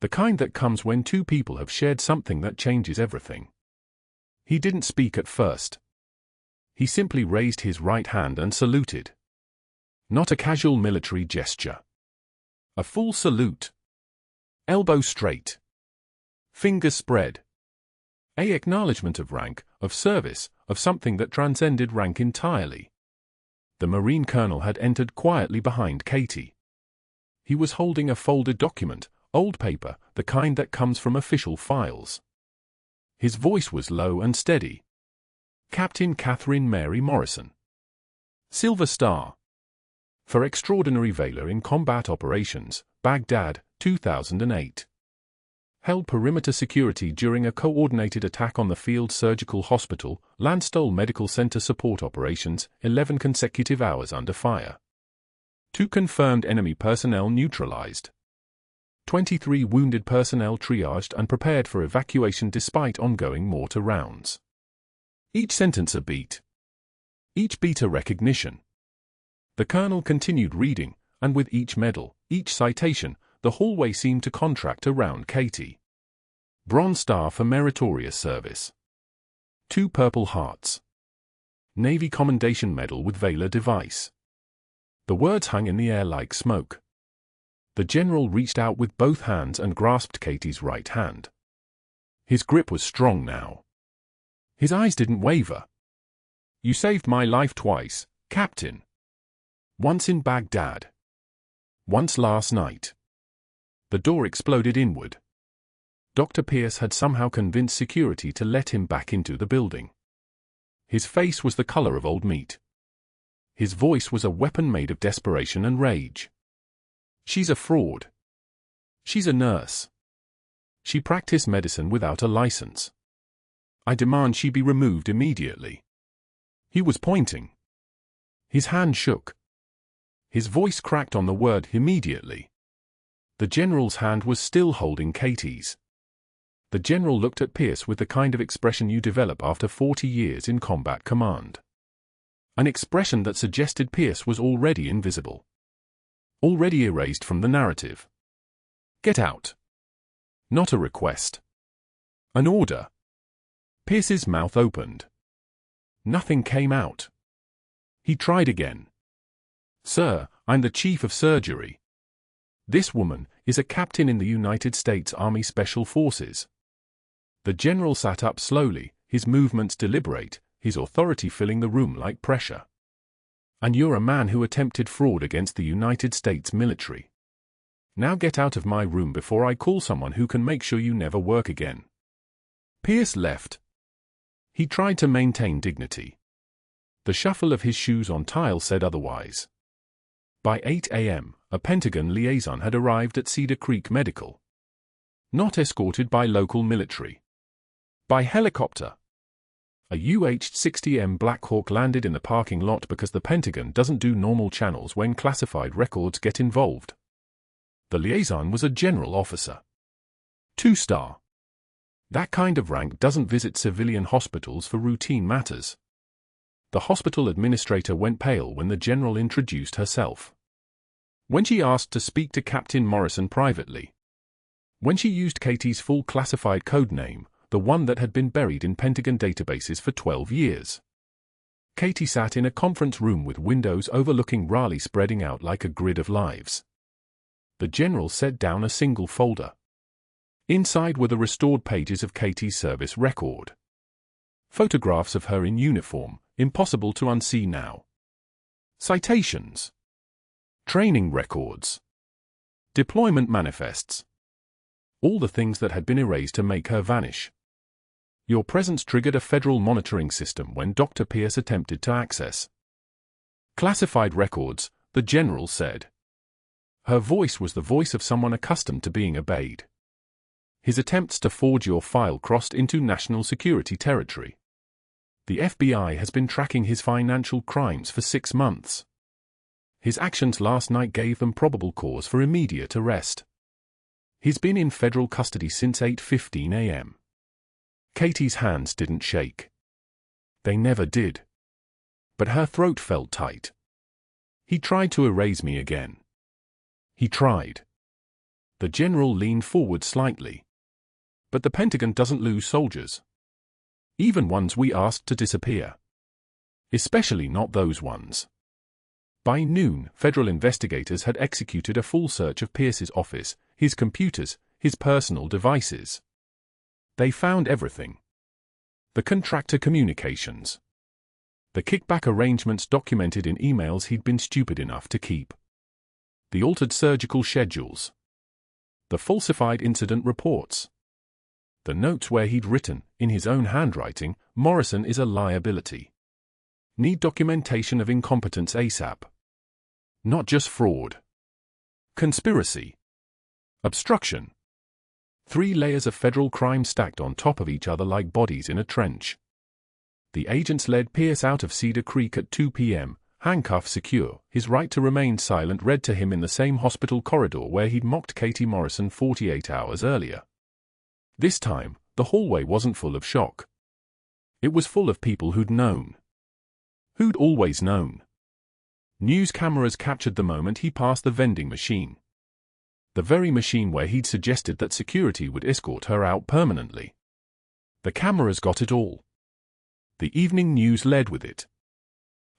The kind that comes when two people have shared something that changes everything. He didn't speak at first. He simply raised his right hand and saluted. Not a casual military gesture. A full salute. Elbow straight. Fingers spread. An acknowledgement of rank, of service, of something that transcended rank entirely. The Marine colonel had entered quietly behind Katie. He was holding a folded document, old paper, the kind that comes from official files. His voice was low and steady. Captain Catherine Mary Morrison. Silver Star. For Extraordinary Valor in Combat Operations, Baghdad, 2008. Held perimeter security during a coordinated attack on the Field Surgical Hospital, Landstuhl Medical Center support operations, 11 consecutive hours under fire. 2 confirmed enemy personnel neutralized. 23 wounded personnel triaged and prepared for evacuation despite ongoing mortar rounds. Each sentence a beat. Each beat a recognition. The colonel continued reading, and with each medal, each citation, the hallway seemed to contract around Katie. Bronze Star for meritorious service. 2 Purple Hearts. Navy Commendation Medal with Valor device. The words hung in the air like smoke. The general reached out with both hands and grasped Katie's right hand. His grip was strong now. His eyes didn't waver. You saved my life twice, Captain. Once in Baghdad. Once last night. The door exploded inward. Dr. Pierce had somehow convinced security to let him back into the building. His face was the color of old meat. His voice was a weapon made of desperation and rage. She's a fraud. She's a nurse. She practiced medicine without a license. I demand she be removed immediately. He was pointing. His hand shook. His voice cracked on the word immediately. The general's hand was still holding Katie's. The general looked at Pierce with the kind of expression you develop after 40 years in combat command. An expression that suggested Pierce was already invisible. Already erased from the narrative. Get out. Not a request. An order. Pierce's mouth opened. Nothing came out. He tried again. Sir, I'm the chief of surgery. This woman is a captain in the United States Army Special Forces. The general sat up slowly, his movements deliberate, his authority filling the room like pressure. And you're a man who attempted fraud against the United States military. Now get out of my room before I call someone who can make sure you never work again. Pierce left. He tried to maintain dignity. The shuffle of his shoes on tile said otherwise. By 8 a.m., a Pentagon liaison had arrived at Cedar Creek Medical. Not escorted by local military. By helicopter. A UH-60M Black Hawk landed in the parking lot because the Pentagon doesn't do normal channels when classified records get involved. The liaison was a general officer. 2-star. That kind of rank doesn't visit civilian hospitals for routine matters. The hospital administrator went pale when the general introduced herself. When she asked to speak to Captain Morrison privately. When she used Katie's full classified code name, the one that had been buried in Pentagon databases for 12 years. Katie sat in a conference room with windows overlooking Raleigh spreading out like a grid of lives. The general set down a single folder. Inside were the restored pages of Katie's service record. Photographs of her in uniform, impossible to unsee now. Citations. Training records. Deployment manifests. All the things that had been erased to make her vanish. Your presence triggered a federal monitoring system when Dr. Pierce attempted to access classified records, the general said. Her voice was the voice of someone accustomed to being obeyed. His attempts to forge your file crossed into national security territory. The FBI has been tracking his financial crimes for 6 months. His actions last night gave them probable cause for immediate arrest. He's been in federal custody since 8:15 a.m. Katie's hands didn't shake. They never did. But her throat felt tight. He tried to erase me again. He tried. The general leaned forward slightly. But the Pentagon doesn't lose soldiers. Even ones we asked to disappear. Especially not those ones. By noon, federal investigators had executed a full search of Pierce's office, his computers, his personal devices. They found everything. The contractor communications. The kickback arrangements documented in emails he'd been stupid enough to keep. The altered surgical schedules. The falsified incident reports. The notes where he'd written, in his own handwriting, Morrison is a liability. Need documentation of incompetence ASAP. Not just fraud. Conspiracy. Obstruction. 3 layers of federal crime stacked on top of each other like bodies in a trench. The agents led Pierce out of Cedar Creek at 2 p.m., handcuffs secure, his right to remain silent read to him in the same hospital corridor where he'd mocked Katie Morrison 48 hours earlier. This time, the hallway wasn't full of shock. It was full of people who'd known. Who'd always known. News cameras captured the moment he passed the vending machine. The very machine where he'd suggested that security would escort her out permanently. The cameras got it all. The evening news led with it.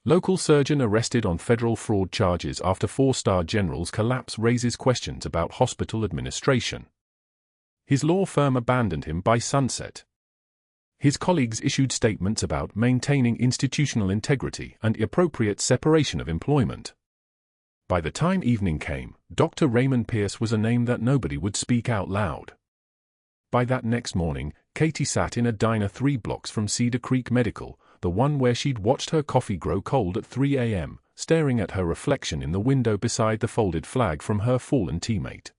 Local surgeon arrested on federal fraud charges after 4-star general's collapse raises questions about hospital administration. His law firm abandoned him by sunset. His colleagues issued statements about maintaining institutional integrity and appropriate separation of employment. By the time evening came, Dr. Raymond Pierce was a name that nobody would speak out loud. By that next morning, Katie sat in a diner 3 blocks from Cedar Creek Medical, the one where she'd watched her coffee grow cold at 3 a.m., staring at her reflection in the window beside the folded flag from her fallen teammate.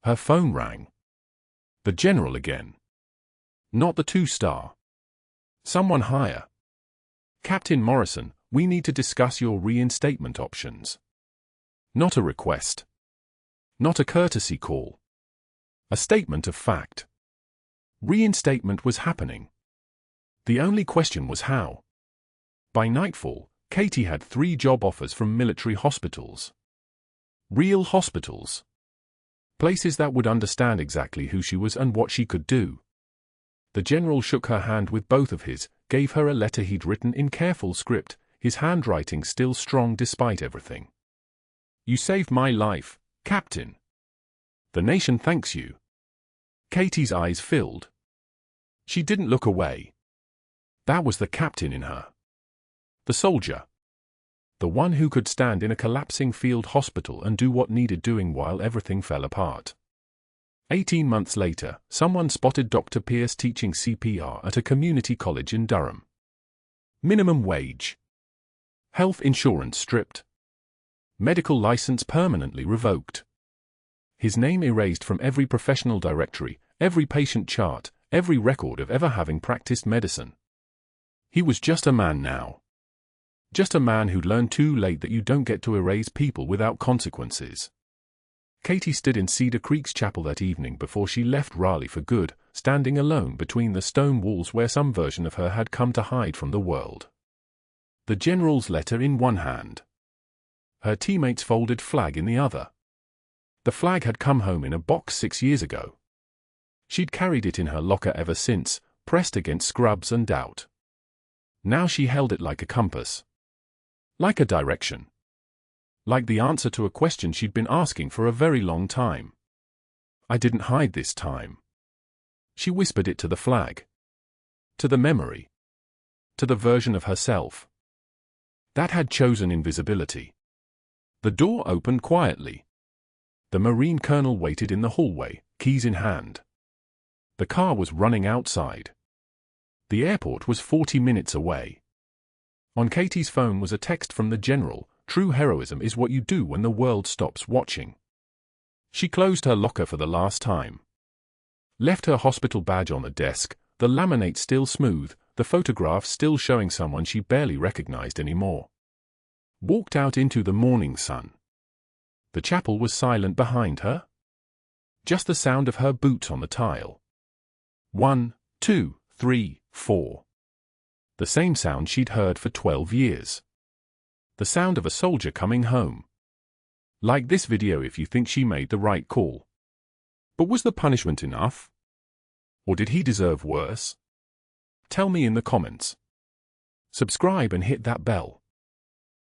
Her phone rang. The general again. Not the 2-star. Someone higher. Captain Morrison, we need to discuss your reinstatement options. Not a request. Not a courtesy call. A statement of fact. Reinstatement was happening. The only question was how. By nightfall, Katie had 3 job offers from military hospitals. Real hospitals. Places that would understand exactly who she was and what she could do. The general shook her hand with both of his, gave her a letter he'd written in careful script, his handwriting still strong despite everything. You saved my life, Captain. The nation thanks you. Katie's eyes filled. She didn't look away. That was the captain in her. The soldier. The one who could stand in a collapsing field hospital and do what needed doing while everything fell apart. 18 months later, someone spotted Dr. Pierce teaching CPR at a community college in Durham. Minimum wage. Health insurance stripped. Medical license permanently revoked. His name erased from every professional directory, every patient chart, every record of ever having practiced medicine. He was just a man now. Just a man who'd learned too late that you don't get to erase people without consequences. Katie stood in Cedar Creek's chapel that evening before she left Raleigh for good, standing alone between the stone walls where some version of her had come to hide from the world. The general's letter in one hand. Her teammate's folded flag in the other. The flag had come home in a box 6 years ago. She'd carried it in her locker ever since, pressed against scrubs and doubt. Now she held it like a compass. Like a direction. Like the answer to a question she'd been asking for a very long time. I didn't hide this time. She whispered it to the flag. To the memory. to the version of herself that had chosen invisibility. The door opened quietly. The Marine colonel waited in the hallway, keys in hand. The car was running outside. The airport was 40 minutes away. On Katie's phone was a text from the general: "True heroism is what you do when the world stops watching." She closed her locker for the last time. Left her hospital badge on the desk, the laminate still smooth, the photograph still showing someone she barely recognized anymore. Walked out into the morning sun. The chapel was silent behind her. Just the sound of her boots on the tile. 1, 2, 3, 4. The same sound she'd heard for 12 years. The sound of a soldier coming home. Like this video if you think she made the right call. But was the punishment enough? Or did he deserve worse? Tell me in the comments. Subscribe and hit that bell.